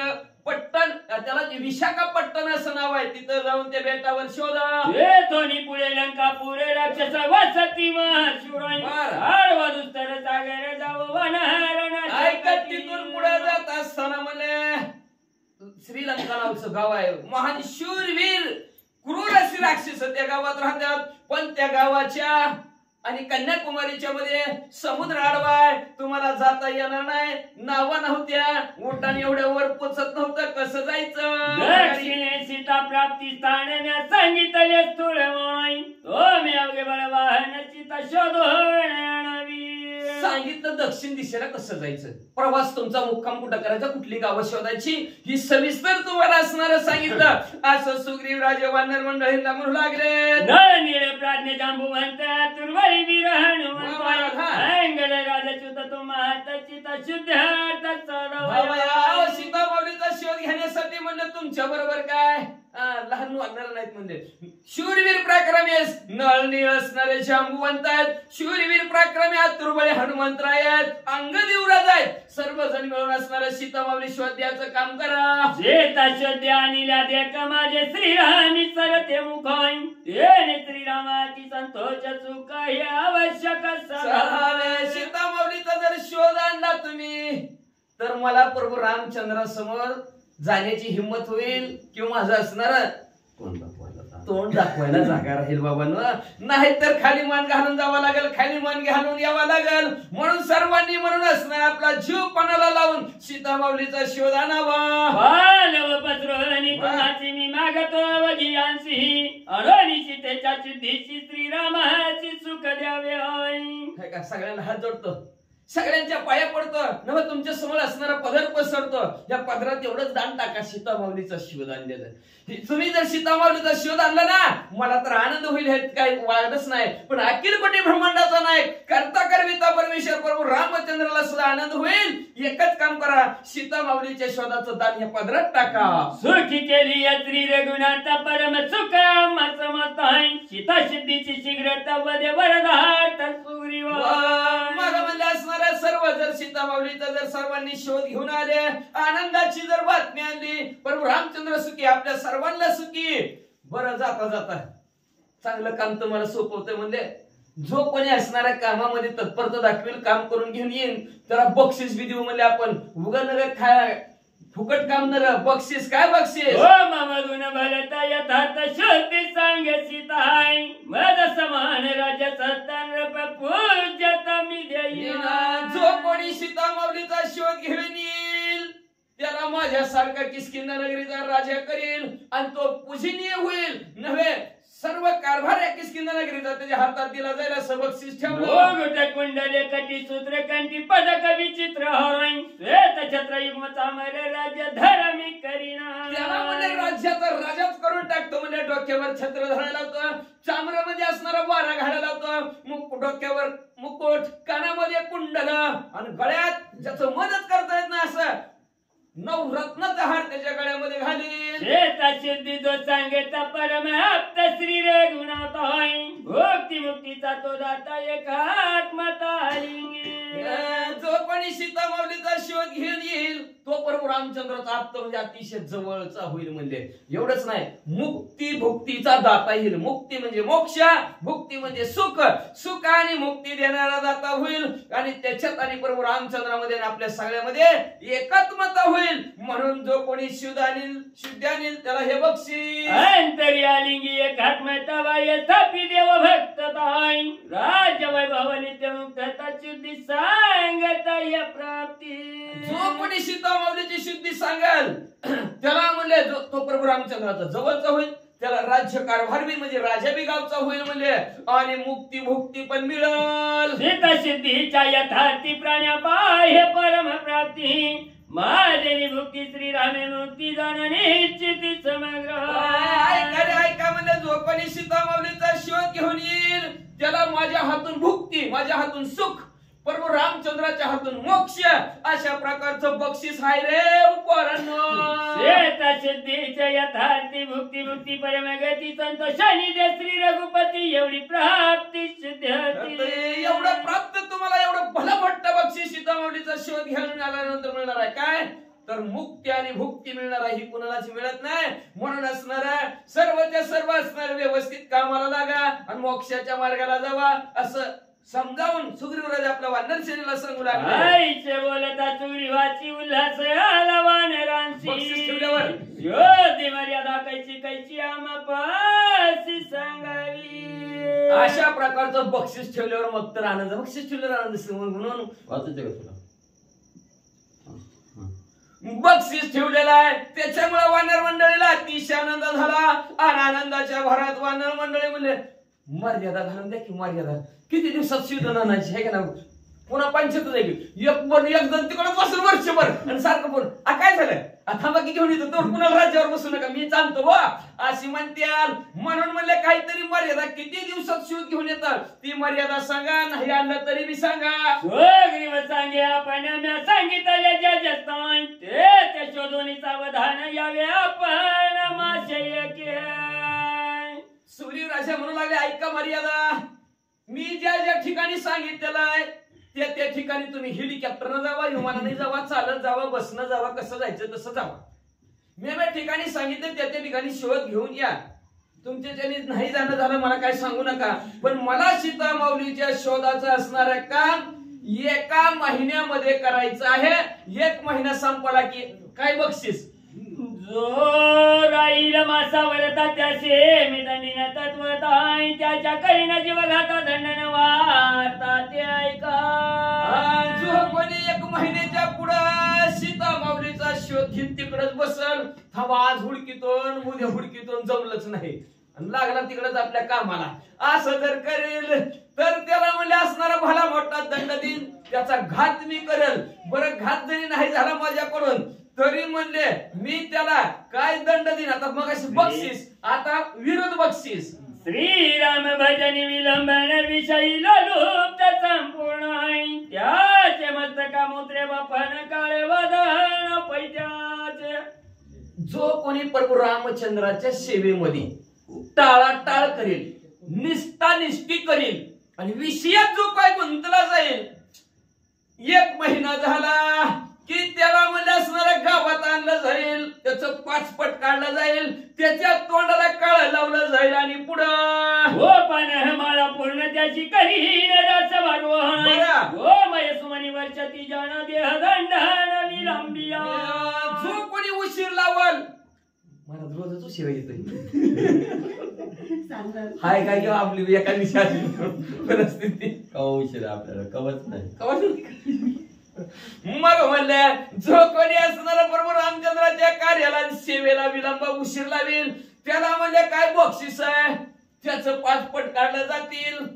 पट्टण, त्याला विशाखापट्टण असं नाव आहे. तिथं जाऊन ते बेटावर शोधा. थोनी पुढे लंका पुरे राक्षस वसती महाशुराई आडवा दुस्तर सागर जाव वनहरण. ऐकत तिथून पुढे जात असताना म्हणले श्रीलंका नावचं गाव आहे. महान शूरवीर क्रूर असे राक्षस त्या गावात राहतात. पण त्या गावाच्या आणि कन्याकुमारीच्या मध्ये समुद्र आडवा आहे. तुम्हाला जाता येणार नाही. नावा नव्हत्या. उड्डाण एवढ्या वर पोचत नव्हतं. कसं जायचं? दक्षिणे सीता प्राप्ती स्थान म्या सांगितले स्थूळ म्हणून तो मी अवघे बळ वाहन सीता शोधून सांगितलं दक्षिण दिशेला कसं जायचं. प्रवास तुमचा मुक्काम कुठं करायचा, कुठली गावं शोधायची ही सविस्तर तुम्हाला असणार सांगितलं. असं सुग्रीव राजे वानर मंडळींना म्हणू लागले. निळे प्राज्ञ जांबू म्हणता तुर्वरी वीर हनुमंत अंगड राजच्युत तो महातचिता शुद्ध सीता माऊलीचा शोध घेण्यासाठी म्हणलं तुमच्या बरोबर काय लहान वागणार नाहीत. म्हणजे शूरवीर पराक्रमी नळ नीळ असणारे जांबुवंत आहेत. शूरवीर पराक्रमी तुर्बळे हनुमंतराय आहेत. अंगद युवराज आहेत. सर्वजण मिळून असणारे सीता माऊली शोध द्यायचं काम करा. सीता शोध आणिल्या देख माझे श्रीरामी सरते मुखाई तेने श्रीरामाची संतोष चुक हे आवश्यक सीता माऊलीचा जर शोध आणला तुम्ही तर मला प्रभू रामचंद्रासमोर जाण्याची हिंमत होईल किंवा माझं असणार तोंड दाखवायला जागा राहील बाबांनो. नाहीतर खाली मान घालून जावं लागेल, खाली मान घालून यावं लागेल. म्हणून सर्वांनी म्हणून असणार आपला जीव पणाला लावून सीता माऊलीचा शोध आणावा. पत्र मी मागतो अवघियांशी अरोनी सीतेच्या सिद्धीची श्रीरामाची सुख द्यावे. का सगळ्यांना हात जोडतो, सगळ्यांच्या पाया पडतो. नव्हे तुमच्या समोर असणारा पदर पसरतो. या पदरात एवढंच दान टाका सीता माऊलीचा शोध आणलेला. तुम्ही जर सीता माऊलीचा शोध आणला ना मला तर आनंद होईल. हे काही वाढच नाही. पण अखिल कोटी ब्रह्मांडाचा नायक करता करविता परमेश्वर प्रभू रामचंद्राला सुद्धा आनंद होईल. एकच काम करा, सीता माऊलीच्या शोधाचं दान या पदरात टाका. सुखी केली श्री रघुनाथ परम सुख मत सीता सिद्धीची शीघ्रता वदे वरदात सुग्रीव. मला म्हणले असणार सर्व जर सीता माऊलीचा जर सर्वांनी शोध घेऊन आले, आनंदाची जर बातमी आणली, प्रभू रामचंद्र सुखी आपल्या सर्वांना सुखी. बरं जाता जाता चांगलं काम तुम्हाला सोपवतंय. म्हणजे जो कोणी असणाऱ्या कामामध्ये तत्परता दाखवेल, काम करून घेऊन येईन त्याला बक्षीस बी देऊ. म्हणजे आपण उगा नगर खाय फुकट काम नगर बक्षीस. काय बक्षीस? मामा गुण भलता यथार्थ शोधी सांग सीताई मद समान राजा सत्तर पूज्यता मी देईन. जो कोणी सीता माऊलीचा शोध घेऊन येईल त्याला माझ्यासारखा किष्किंधा नगरीचा राजा करील आणि तो पूजनीय होईल. नव्हे सर्व कारभार या किष्किंधा नगरीचा त्याच्या हातात दिला जाईल असं बक्षीस ठेवलं. कुंडले कटी सूत्र कंठी पदक विचित्र हराई श्वेत छत्र युग्म चामर राज्य धरमी करीना. त्याला म्हणजे राज्याचा राजाच करून टाकतो. म्हणजे डोक्यावर छत्र धरायला लावतो, चामरामध्ये असणारा वारा घालायला लावतो, डोक्यावर मुकुट, कानामध्ये कुंडल आणि गळ्यात ज्याचं मदत करता येत नाही असं नवरत्नाचा हार त्याच्या गळ्यामध्ये घालील. सीता सिद्धी जो सांगता परम आप्त श्री रघुनाथ भक्ती मुक्तीचा तो दाता एक आत्मता लिंगी. जो कोणी सीता माऊलीचा शोध घेऊन येईल तो प्रभू रामचंद्राचा आप्त म्हणजे अतिशय जवळचा होईल. म्हणजे एवढंच नाही, मुक्ती भुक्तीचा दाता येईल. मुक्ती म्हणजे मोक्ष, भुक्ती म्हणजे सुख, सुख आणि मुक्ती देणारा दाता होईल. आणि त्याच्यात आणि प्रभू रामचंद्रामध्ये आपल्या सगळ्यामध्ये एकात्मता होईल. म्हणून जो कोणी शुद्ध आणील त्याला हे बक्षीस. अंतरी आलिंगी एकात्मता वाय स्थापी देव भक्त राज्य वैभव नित्य मुक्तता शुद्धी सांगता या प्राप्ती. जो कोणी सीता माऊलीची शुद्धी सांगाल त्याला म्हणले तो प्रभू रामचंद्राचा जवळचा होईल. त्याला राज्य कारभार बी म्हणजे राजा बी गावचा होईल म्हणजे आणि मुक्ती भुक्ती पण मिळल. सीता सिद्धीच्या यथार्थी प्राण्या पाहे परम प्राप्ती महादेवी भुक्ती श्रीरामे मुक्ती जाणणे इच्छिती समग्र. ऐका म्हणजे जो कोणी सीता माऊलीचा शोध घेऊन येईल त्याला माझ्या हातून भुक्ती, माझ्या हातून सुख, प्रभू रामचंद्राच्या हातून मोक्ष अशा प्रकारचं बक्षीस आहे रे पोरांनो. सीता सिद्धीच्या यथार्थी भुक्ती भुक्ती परमगती संतोषानी दे श्री रघुपती एवढी प्राप्ती सिद्धी. एवढं प्राप्त तुम्हाला एवढं भलं मोठं बक्षीस सीता माऊलीचा शोध घेऊन आल्यानंतर मिळणार आहे. काय तर मुक्ती आणि भुक्ती मिळणार आहे. ही कुणालाच मिळत नाही. म्हणून असणार सर्वच्या सर्व असणार व्यवस्थित कामाला लागा आणि मोक्षाच्या मार्गाला जावा असं समजावून सुग्रीवराज आपल्या वानर सेनेला सांगू लागले. आईचे बोलता सुग्रीवाची उल्हास आला वानरांची बक्षीस ठेवल्यावर योधी मर्यादा कैची कैची आम्हापासी सांगावी. अशा प्रकारचं बक्षीस ठेवल्यावर मग तर आनंद, बक्षीस ठेवल्यावर आनंद म्हणून वाचायचं का तुला? बक्षीस ठेवलेलं आहे. त्याच्यामुळे वानर मंडळीला अतिशय आनंद झाला आणि आनंदाच्या भरात वानर मंडळी म्हणले मर्यादा घालून द्या की मर्यादा. किती दिवसात शिवधन आणायची आहे का ना. पुन्हा पंचायत एक जण तिकडे बसून वर्षभर आणि सारखं बोल काय झालं थांबा की घेऊन येतो तर कुणाला राज्यावर बसू नका मी चालतो वा अशी म्हणत्याल. म्हणून म्हणले काहीतरी मर्यादा किती दिवसात शिवत घेऊन येतात ती मर्यादा सांगा. नाही आणलं तरी मी सांगा. सुग्रीव सांगे आपण सांगितले जे स्थान ते त्या शोधून सावधान यावे आपण माशय के. सुग्रीव राजा म्हणू लागले ऐका मर्यादा, मी ज्या ज्या ठिकाणी सांगितलेलं आहे त्या ठिकाणी तुम्ही हेलिकॉप्टरनं जावा, विमानाने जावा, चालत जावा, बसनं जावा, कसं जायचं तसं जावा. मी ज्या ठिकाणी सांगितलं त्या ठिकाणी शोध घेऊन या. तुमच्या ज्याने नाही जाणं झालं मला काय सांगू नका. पण मला सीता माऊलीच्या शोधाचं असणार काम 1 महिन्यामध्ये करायचं आहे. 1 महिना संपला की काय बक्षीस जो राहील मासा वरता त्याचे मी दंडीन तत्वताय त्याच्या करीन जीवघाता दंडन वार्ता ते ऐका. जो कोणी 1 महिन्याच्या पुढे सीता माऊलीचा शोध घेत तिकडच बसल थांबा आज हुडकीतून उद्या हुडकीतून जमलंच नाही आणि लागला तिकडच आपल्या कामाला असं जर करेल तर त्याला म्हणजे असणारा भला मोठा दंड देईन. त्याचा घात मी करेल. बरं घात जरी नाही झाला माझ्याकडून तरी म्हणले मी त्याला काय दंड देईन. आता मग अशी बक्षीस आता विरोध बक्षीस. श्रीराम भजनी विलंबन विषयी लुप्त संपूर्ण त्याचे मस्तका मुत्रे बापन काळे वदन पैत्याचे. जो कोणी प्रभू रामचंद्राच्या सेवेमध्ये टाळाटाळ करेल, निष्ठानिष्ठी करेल आणि विषयात जो काय गुंतला जाईल 1 महिना झाला की त्याला म्हणजे असणाऱ्या गावात आणलं जाईल, त्याचं पाचपट काढलं जाईल, त्याच्या तोंडाला काळ लावलं जाईल आणि पुढं हो पण मला पूर्ण त्याची करीन रस भरवण हो मय सुमनी वर्षती जन देह दंडन विलंबिया. जो कोणी उशीर लावल मला रोजच उशीर येतोय हाय काय किंवा आपली एका दिवशी परिस्थिती कवा उशीर आपल्याला कवच नाही कवा मग म्हणले जो कोणी असणारा प्रभू रामचंद्राच्या कार्याला सेवेला विलंब उशीर लावेल त्याला म्हणजे काय बक्षीस आहे त्याचं पाचपट काढलं जातील.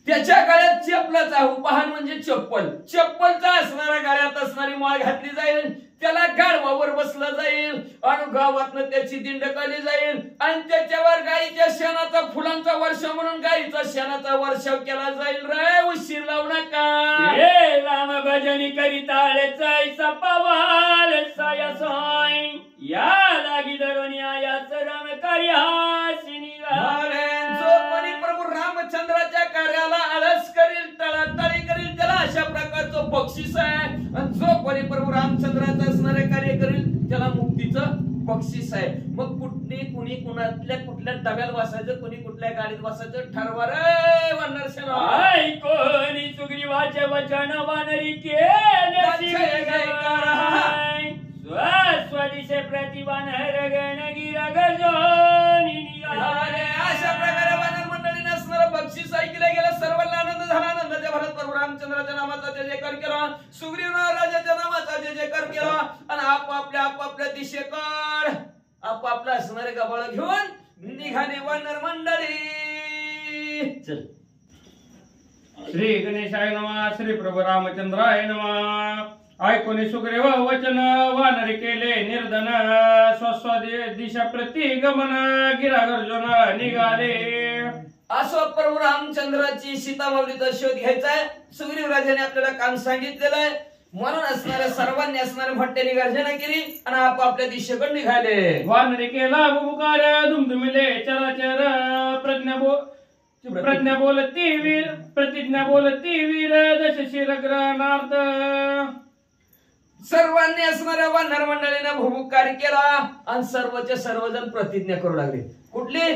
त्याच्या गळ्यात चप्पलाचा उपहार म्हणजे चप्पल, चप्पलचा असणाऱ्या गळ्यात असणारी माळ घातली जाईल. त्याला गाढवावर बसलं जाईल आणि गावातनं त्याची दिंड काढली जाईल आणि त्याच्यावर गायीच्या शेणाचा फुलांचा वर्षाव म्हणून गायीचा शेणाचा वर्षाव केला जाईल. रे उशीर लावू नका. हे राम भजनी करिताळे चैसा पवाल सायसाय या लागी धरून याच राम कार्यासी निघाले. जो कोणी प्रभू रामचंद्राच्या कार्याला आळस करील, टाळाटाळी करील त्याला अशा प्रकारचं बक्षीस आहे. आणि जो कोणी प्रभू रामचंद्राचं असणारे कार्य करील त्याला मुक्तीचं बक्षीस आहे. मग कुणी कुणातल्या कुठल्या डब्यात बसायचं, कुणी कुठल्या गाडीत बसायचं ठरवा रे वानर सेना. कोणी सुग्रीवाचे वचन वानरी केले स्वदिशे प्रतिवान गण गिरा गजोनी निघाले. अशा प्रकारे वानर मंडळीने असणारं बक्षीस ऐकलं गेलं. सर्वांना आनंद झाला. आनंदाच्या भरात प्रभू रामचंद्राच्या नामाचा जय जयकार केला, सुग्रीव राजाच्या नामाचा जय जयकार केला आणि आपापल्या दिशेकडे आपापला असणारे गबाळ घेऊन निघाले वानर मंडळी. चल. श्री गणेशाय नमः. श्री प्रभू रामचंद्राय नमः. ऐकून सुग्रीव वचन वानरी केले निर्धन. दिशा प्रति गमन गिरागर्जुन निघाले. असो प्रभू रामचंद्राची सीतामाऊलीचा शोध घ्यायचाय. सुग्रीव राजाने आपल्याला काम सांगितलेलं आहे. म्हणून असणाऱ्या सर्वांनी असणाऱ्या भट्ट्याने गर्जना केली आणि आपापल्या दिशेकडे निघाले. वानरी केला बुबुकार दुमदुमिले चराचर. प्रज्ञा बोलती वीर प्रतिज्ञा बोलती वीर दश शिरग्रहणार्थ. सर्वांनी असणाऱ्या वानर मंडळीनं भुबुकार केला आणि सर्वचे सर्वजण प्रतिज्ञा करू लागले. कुठली?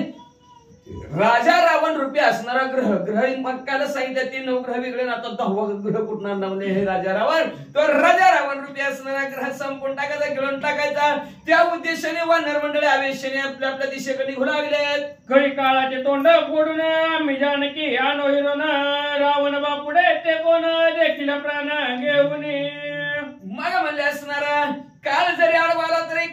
राजा रावण रूपी असणारा ग्रह मक्काला सांगितलं ते 9 ग्रह वेगळे. आता 10वं ग्रह कुठणार म्हणजे हे राजा रावण. तर राजा रावण रूपी असणारा ग्रह संपून टाकायचा, गिळून टाकायचा. त्या उद्देशाने वानर मंडळी आवेशाने आपल्या आपल्या दिशेकडे निघू लागलेत. कळी काळाचे तोंड फोडून आम्ही जानकी आनो हिरोन. रावण बापुडे ते कोण देखील प्राण घेऊन. मग म्हणले असणारा काळ जरी आडवाला तरी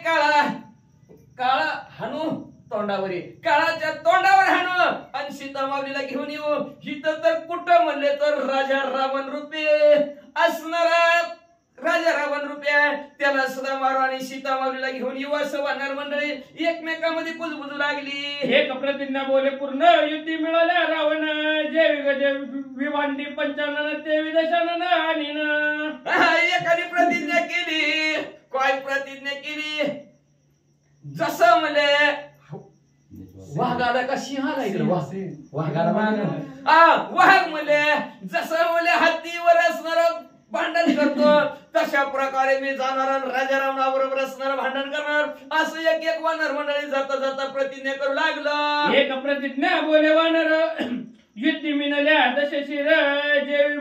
काळा हाणू तोंडावरी. काळाच्या तोंडावर हाणू आणि सीतामाऊलीला घेऊन येऊ. हिथं तर कुठं म्हणले तर राजा रावण रूपी असणारा राजा रावण रूपी आहे. त्याला सुद्धा मारू आणि सीतामाऊलीला घेऊन येऊ असं वानर मंडळी एकमेकांमध्ये कुजबुजू लागली. एक प्रतिज्ञा बोले पूर्ण युद्धी मिळाल्या रावण. जे विभांडी पंचानन ते विदशानन आणि एकाने प्रतिज्ञा केली. काय प्रतिज्ञा केली? जसं म्हणले वाघाला का सिंहाला इकडे वाघाला वाघ म्हणले जसं म्हणले हत्तीवर असणार भांडण करतो तशा प्रकारे मी जाणार राजा रावणाबरोबर असणार भांडण करणार. असं एक वानर मंडळी जाता जाता प्रतिज्ञा करू लागलं. एक प्रतिज्ञा बोले वानर युद्धी मिळाल्या दशशिर जेवी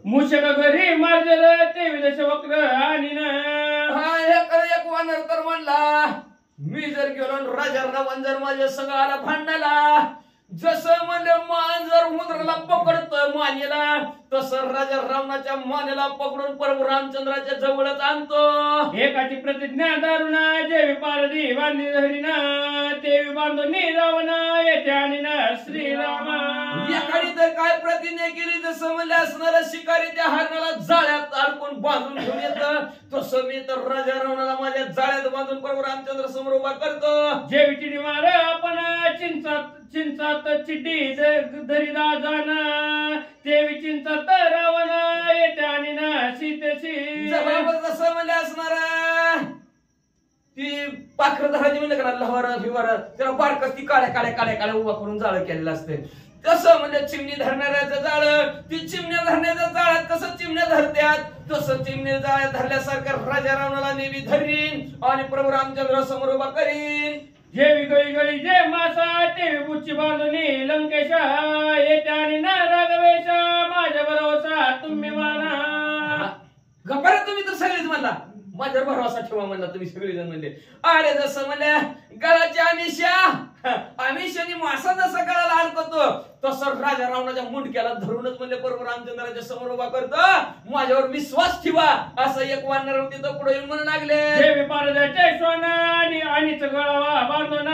मूषक घरी मार्जर ते विदश वक्र आणि एक वानर तर म्हणला मी जर गेलो राजा रावण जर माझ्या संग आला भांडायला. जसं म्हणजे मान जर उंदराला पकडतं मानेला तसं राजा रावणाच्या मानेला पकडून प्रभू रामचंद्राच्या जवळच आणतो. एकाची प्रतिज्ञा दारुण जेवी पारदी बांधी धरीना तेवी बांधून रावण येथे आणि श्रीराम. एकाने तर काय प्रतिज्ञा केली? जसं म्हणजे असणारा शिकारी त्या हरणाला जाळ्यात अडकून बांधून घेऊन येतं तसं मी तर राजा रावणाला माझ्या जाळ्यात बांधून प्रभू रामचंद्र समोर उभा करतो. जेवी चिडी मार आपण चिंचात चिड्डी धरीदा जाना तेवी चिंचात रावण येते आणि सीतेशी. जसं म्हणजे असणारा ती पाखरं धरायची म्हणजे का लहर हिवार त्याला बारकस ती काळ्या उभा करून जाळं केलेलं असते. तसं म्हणजे चिमणी धरणाऱ्याचं जाळ ती चिमण्या धरण्याच्या जाळ्यात कसं चिमण्या धरत्यात तसं चिमणी जाळ्यात धरल्यासारखं राजा रावणाला नेहमी धरीन आणि प्रभू रामचंद्र समोर उभा करीन. जेवी गळी गळी जे मासा तेवी बुच्ची बांधून लंकेशा येते आणि राघवेशा माझ्या भरोसा तुम्ही माना. गप्पा तुम्ही तर सगळेच म्हणला माझ्यावर भरोसा ठेवा म्हणला तुम्ही सगळेजण म्हणले. अरे जसं म्हणल्या गळाच्या आमिषाने मासा जसा गळाला अडकतो तसं राजा रावणाच्या मुंडक्याला धरूनच म्हणले प्रभू रामचंद्राच्या समोर उभा करतो. माझ्यावर विश्वास ठेवा असं एक वानर तिथं पुढे येऊन म्हणू लागले. देवी पारजाचे श्वान आणि गळावा बांधून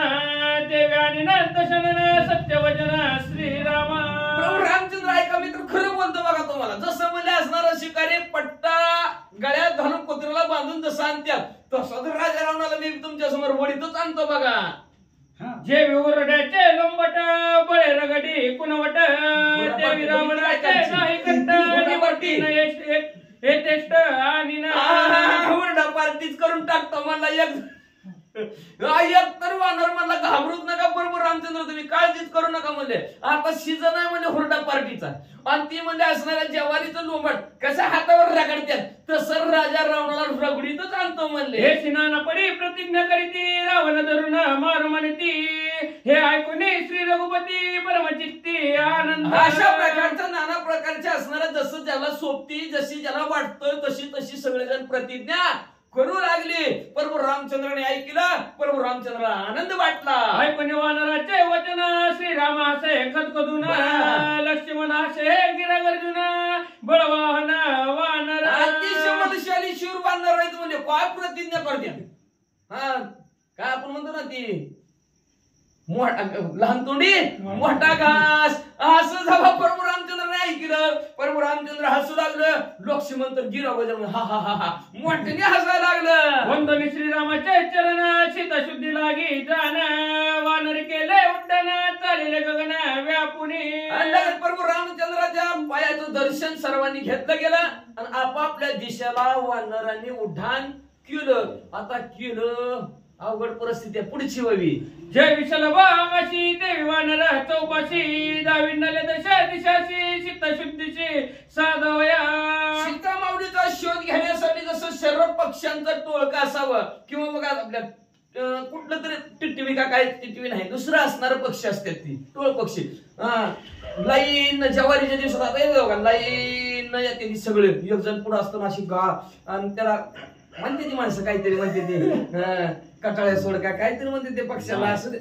देवी आणि दशनन सत्यवचन श्रीराम. प्रभू रामचंद्र ऐका मी तर खरं बोलतो बघा तुम्हाला. जसं म्हणले असणारा शिकारी पट्टा गळ्यात घालून कुत्र्याला बांधून जसं आणत्यात तसं तर राजा रावणाला मी तुमच्या समोर वडीतच आणतो बघा. जे विवरड्याचे लोंबट बळे रगडी कुणवट देवी रावणाचे नाही कंठ येतेष्ट आणि हुरडा पार्टीच करून टाकतो मला एक तर वानर मला घाबरूच नका प्रभू रामचंद्र तुम्ही काळजीच करू नका म्हणले. आता सीझन आहे म्हणजे हुरडा पार्टीचा आणि ती म्हणजे असणाऱ्या जवारीचं लोंबट कसं हातावर रगडत्यात तसं राजा रावणाला रगडीतच आणतो म्हणले. हे सिनाना परी प्रतिज्ञा करीती रावण धरून मारू म्हणती हे ऐकून श्री रघुपती परमचित्ती आनंद. अशा प्रकारचं नाना प्रकारच्या असणाऱ्या जसं ज्याला सोबती जशी ज्याला वाटतं तशी तशी सगळेजण प्रतिज्ञा करू लागली. प्रभू रामचंद्राने ऐकलं. प्रभू रामचंद्राला आनंद वाटला. ऐकून वानराचे वचन श्रीराम असे खदखदून लक्ष्मण असे गिरागर्जुन बळवाहन वानर. अतिशय बलशाली शूर वानर आहेत म्हणजे काय प्रतिज्ञा करते हा काय आपण म्हणतो ना ती लहान तोंडी मोठा घास असं जेव्हा प्रभू रामचंद्रने ऐकलं, प्रभू रामचंद्र हसू लागलं. लक्ष्मण तर गिरावं हा हा हा हा मोठ्याने हसायला लागलं. वंदनी श्रीरामाचे चरण सीता शुद्धी लागी जाण वानर केले उड्डाण चालले गगन व्यापुनी. आणि प्रभू रामचंद्राच्या पायाचं दर्शन सर्वांनी घेतलं गेलं आणि आपापल्या दिशेला वानरांनी उड्डाण केलं. आता केलं अवघड परिस्थिती आहे, पुढची व्हावी. जय विशाल बागाशी देवी वानर चौपाशी दाविंडले दशा दिशाशी सीता शुद्धीची साधवया. सीता माऊलीचा शोध घेण्यासाठी जसं सर्व पक्ष्यांचं टोळका असावं किंवा बघा आपल्या कुठलं तरी टिटवी का काय टिटवी नाही दुसरं असणारं पक्षी असतात ती टोळ पक्षी. लाईन जवारीच्या दिवसात आता येतो बघा लाईन येते ती सगळे एक जण पुढे असतो अशी गा आणि त्याला म्हणते ती माणसं काहीतरी म्हणते ते कटाळ्या सोड का काहीतरी म्हणते ते पक्षाला असं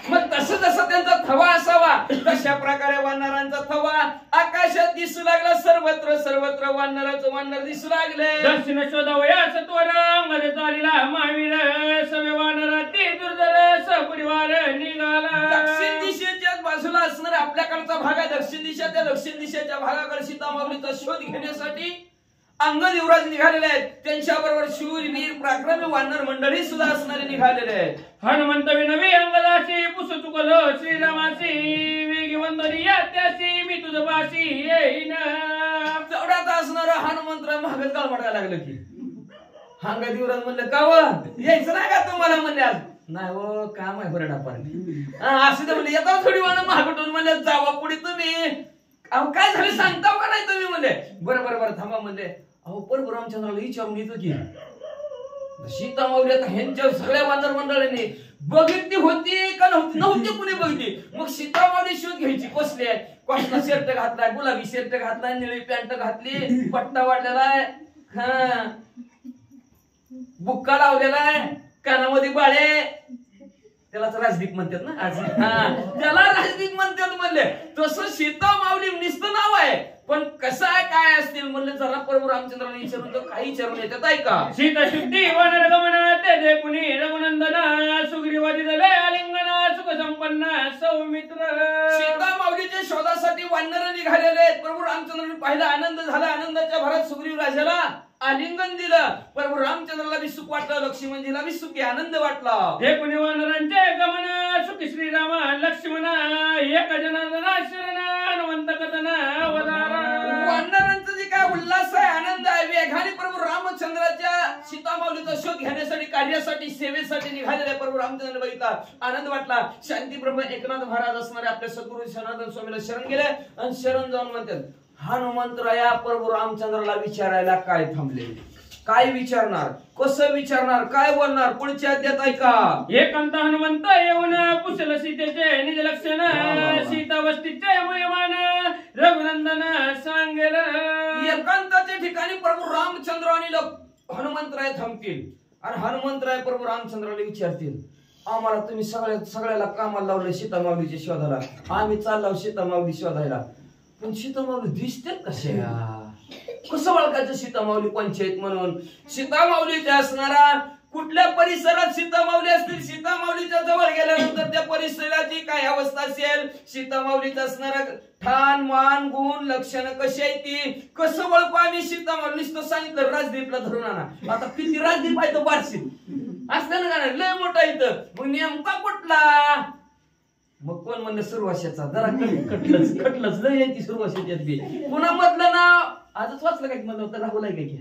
मग तसं जसं त्यांचा थवा असावा तशा प्रकारे वानरांचा थवा आकाशात दिसू लागला. सर्वत्र सर्वत्र वानर दिसू लागले. दर्शन शोधावयास त्वर मध्ये चालिला महावीर सवे वानर ते दुर्धर सपरिवार निघाला. दक्षिण दिशेच्या बाजूला असणार आपल्याकडचा भाग आहे दक्षिण दिशा. त्या दक्षिण दिशेच्या भागाकडे सीता माऊलीचा शोध घेण्यासाठी अंगद युवराज निघालेले आहेत. त्यांच्याबरोबर शूरवीर पराक्रमी वानर मंडळी सुद्धा असणारे निघालेले आहेत. हनुमंत विनवी अंगदाशी पुस चुकलो श्रीरामाशी वेगी वंदनी त्याशी मी तुझ पाशी येईन. तेवढ्यात असणार हनुमंतराव महागत काळ म्हणायला लागलं की अंगद युवराज म्हणलं का व यायचं नाही का तुम्हाला म्हणले आज नाही हो काम आहे बरं डापार असं ते म्हणले येता थोडी वाण महागटून म्हणले जावा पुढे तुम्ही. अहो काय झालं सांगता का नाही तुम्ही म्हणले. बरं बरं बरं थांबा म्हणले. अहो प्रभू रामचंद्राला विचारून घेतो की सीता माऊली आता ह्यांच्या सगळ्या वानर मंडळींनी बघितली होती का नव्हती कुणी बघितली. मग सीता माऊली शोध घ्यायची कसली आहे. कसला शर्ट घातलाय गुलाबी शर्ट घातलाय निळी पॅन्ट घातली पट्टा वाढलेला आहे हा बुक्का लावलेला आहे कानामध्ये बाळे त्यालाच राजदीप म्हणतात ना आज त्याला राजदीप म्हणतात म्हणले. तसं सीता माऊली नुसतं नाव आहे पण कसं आहे काय असतील म्हणले जरा प्रभू रामचंद्राला विचारून तर काही विचारून येतात ऐका. सीता शुद्धी वानर गमन ते दे कुणी रघुनंदन सुग्रीवादी झाले आलिंगन सुख संपन्न सौमित्र. सीता माऊलीच्या शोधासाठी वानर निघालेले आहेत. प्रभू रामचंद्राने पाहिला आनंद झाला. आनंदाच्या भरात सुग्रीव राजाला आलिंगन दिलं. प्रभू रामचंद्राला बी सुख वाटलं लक्ष्मणजीला बी सुखी आनंद वाटला. हे कुणी वानरांचे गमन सुखी श्रीराम लक्ष्मण एक जनार्दना शरण हनुमंत कथन अवतार. वानरांचं जे काय उल्हास आहे आनंद आहे वेगाने प्रभू रामचंद्राच्या सीता माऊलीचा शोध घेण्यासाठी कार्यासाठी सेवेसाठी निघालेल्या प्रभू रामचंद्र बघितला आनंद वाटला. शांती ब्रह्म एकनाथ महाराज असणारे आपल्या सद्गुरू सनातन स्वामीला शरण गेले आणि शरण जाऊन म्हणतात हनुमंतराया प्रभू रामचंद्राला विचारायला काय थांबले काय विचारणार कसं विचारणार काय बोलणार पुढच्या अध्यात ऐका. एकांत हनुमंत येऊन कुशल सीतेचे निज लक्षण सीता वस्तीचे महिमान रघुनंदन सांगेल. एकांताच्या ठिकाणी प्रभू रामचंद्र आणि हनुमंतराय थांबतील आणि हनुमंतराय प्रभू रामचंद्राला विचारतील आम्हाला तुम्ही सगळ्याला कामाला लावले सीता माऊलीच्या शोधाला आम्ही चाललो सीता माऊली शोधायला पण सीता माऊली दिसते कशा कसं ओळखायचं सीता माऊली पंचायत म्हणून. सीता माऊलीच्या असणारा कुठल्या परिसरात सीता माऊली असतील सीता माऊलीच्या जवळ गेल्यानंतर त्या परिसराची काय अवस्था असेल सीता माऊलीचं असणारा ठाण मान गुण लक्षण कशी आहे ती कसं ओळखू आम्ही सीता माऊली सांगितलं राजदीपला धरून आणा. आता किती राजदीप आहे तो बारशी असतं ना लय मोठा इथं मग नेमका कुठला मग कोण म्हणलं सुरवाशाचा जरा कटलंच लय यायची सुरवाशाची पुन्हा मधलं नाव आजच वाचलं काय म्हणलं होतं राहुल आहे की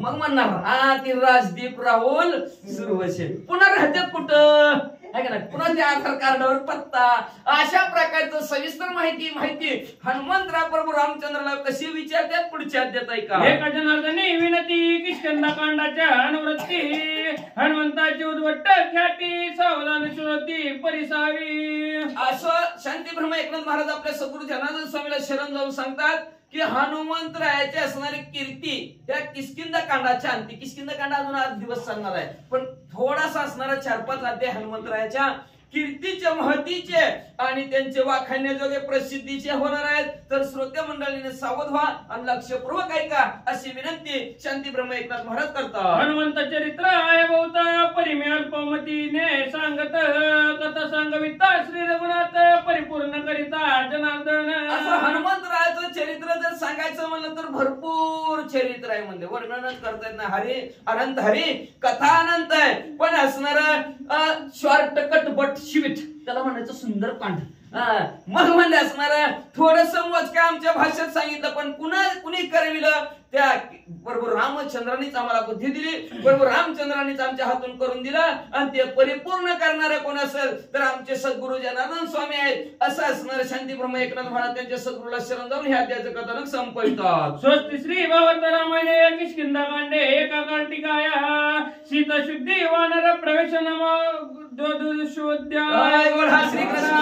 मग म्हणणार हा ती राजदीप राहुल सुरवशे पुन्हा राहत्यात कुठं आहे का नाही पुन्हा त्या आधार कार्डावर पत्ता अशा प्रकारचं सविस्तर माहिती हनुमंतराव प्रभू रामचंद्राला कशी विचारतात पुढच्या अध्यात ऐका. एका जनार्दनी विनती किष्किंधा कांडाच्या अनुवृत्ती हनुमंताची उद्भट ख्याती सावधान श्रोती परिसावी. असं शांती ब्रह्म एकनाथ महाराज आपल्या सद्गुरू जनार्दन स्वामीला शरण जाऊन सांगतात की हनुमंतरायाची असणारी कीर्ती त्या किष्किंधा कांडाच्या अंती किष्किंधा कांड अजून आज दिवस सांगणार आहे पण थोडासा असणारा 4-5 अध्याय हनुमंतरायाच्या कीर्तीचे महतीचे आणि त्यांचे वाखाणण्याजोगे प्रसिद्धीचे होणार आहेत. तर श्रोते मंडळीने सावध व्हा आणि लक्षपूर्वक ऐका अशी विनंती शांती ब्रह्म एकनाथ महाराज करतात. हनुमंत चरित्र आहे बहुता परिमे अल्पमतीने सांगत कथा सांगविता श्री रघुनाथ परिपूर्ण करिता जनार्दन. असं हनुमंतरायाचं चरित्र जर सांगायचं म्हणलं तर भरपूर चरित्र आहे. म्हणजे वर्णनच करता येत नाही. हरी अनंत हरी कथा अनंत आहे. पण असणार शॉर्ट कट बट शिविट त्याला म्हणायचं सुंदर पांढर. मग म्हणजे असणार थोडस मोजकं आमच्या भाषेत सांगितलं पण कुणी करविलं त्या बरोबर रामचंद्रांनीच आम्हाला बुद्धी दिली. बरोबर रामचंद्रांनीच आमच्या हातून करून दिलं आणि ते परिपूर्ण करणारे कोण असेल तर आमचे सद्गुरु जनार्दन स्वामी आहेत. असं असणार शांती ब्रह्म एकनाथ महाराज त्यांच्या सद्गुरूला शरण जाऊन ह्या अध्यायाचं कथानक संपवितात. स्वस्ति श्री भावार्थ रामायणे किष्किंधा कांडे एका कार्तिकाया सीता शुद्धी वानर प्रवेश नम श्रीकृष्ण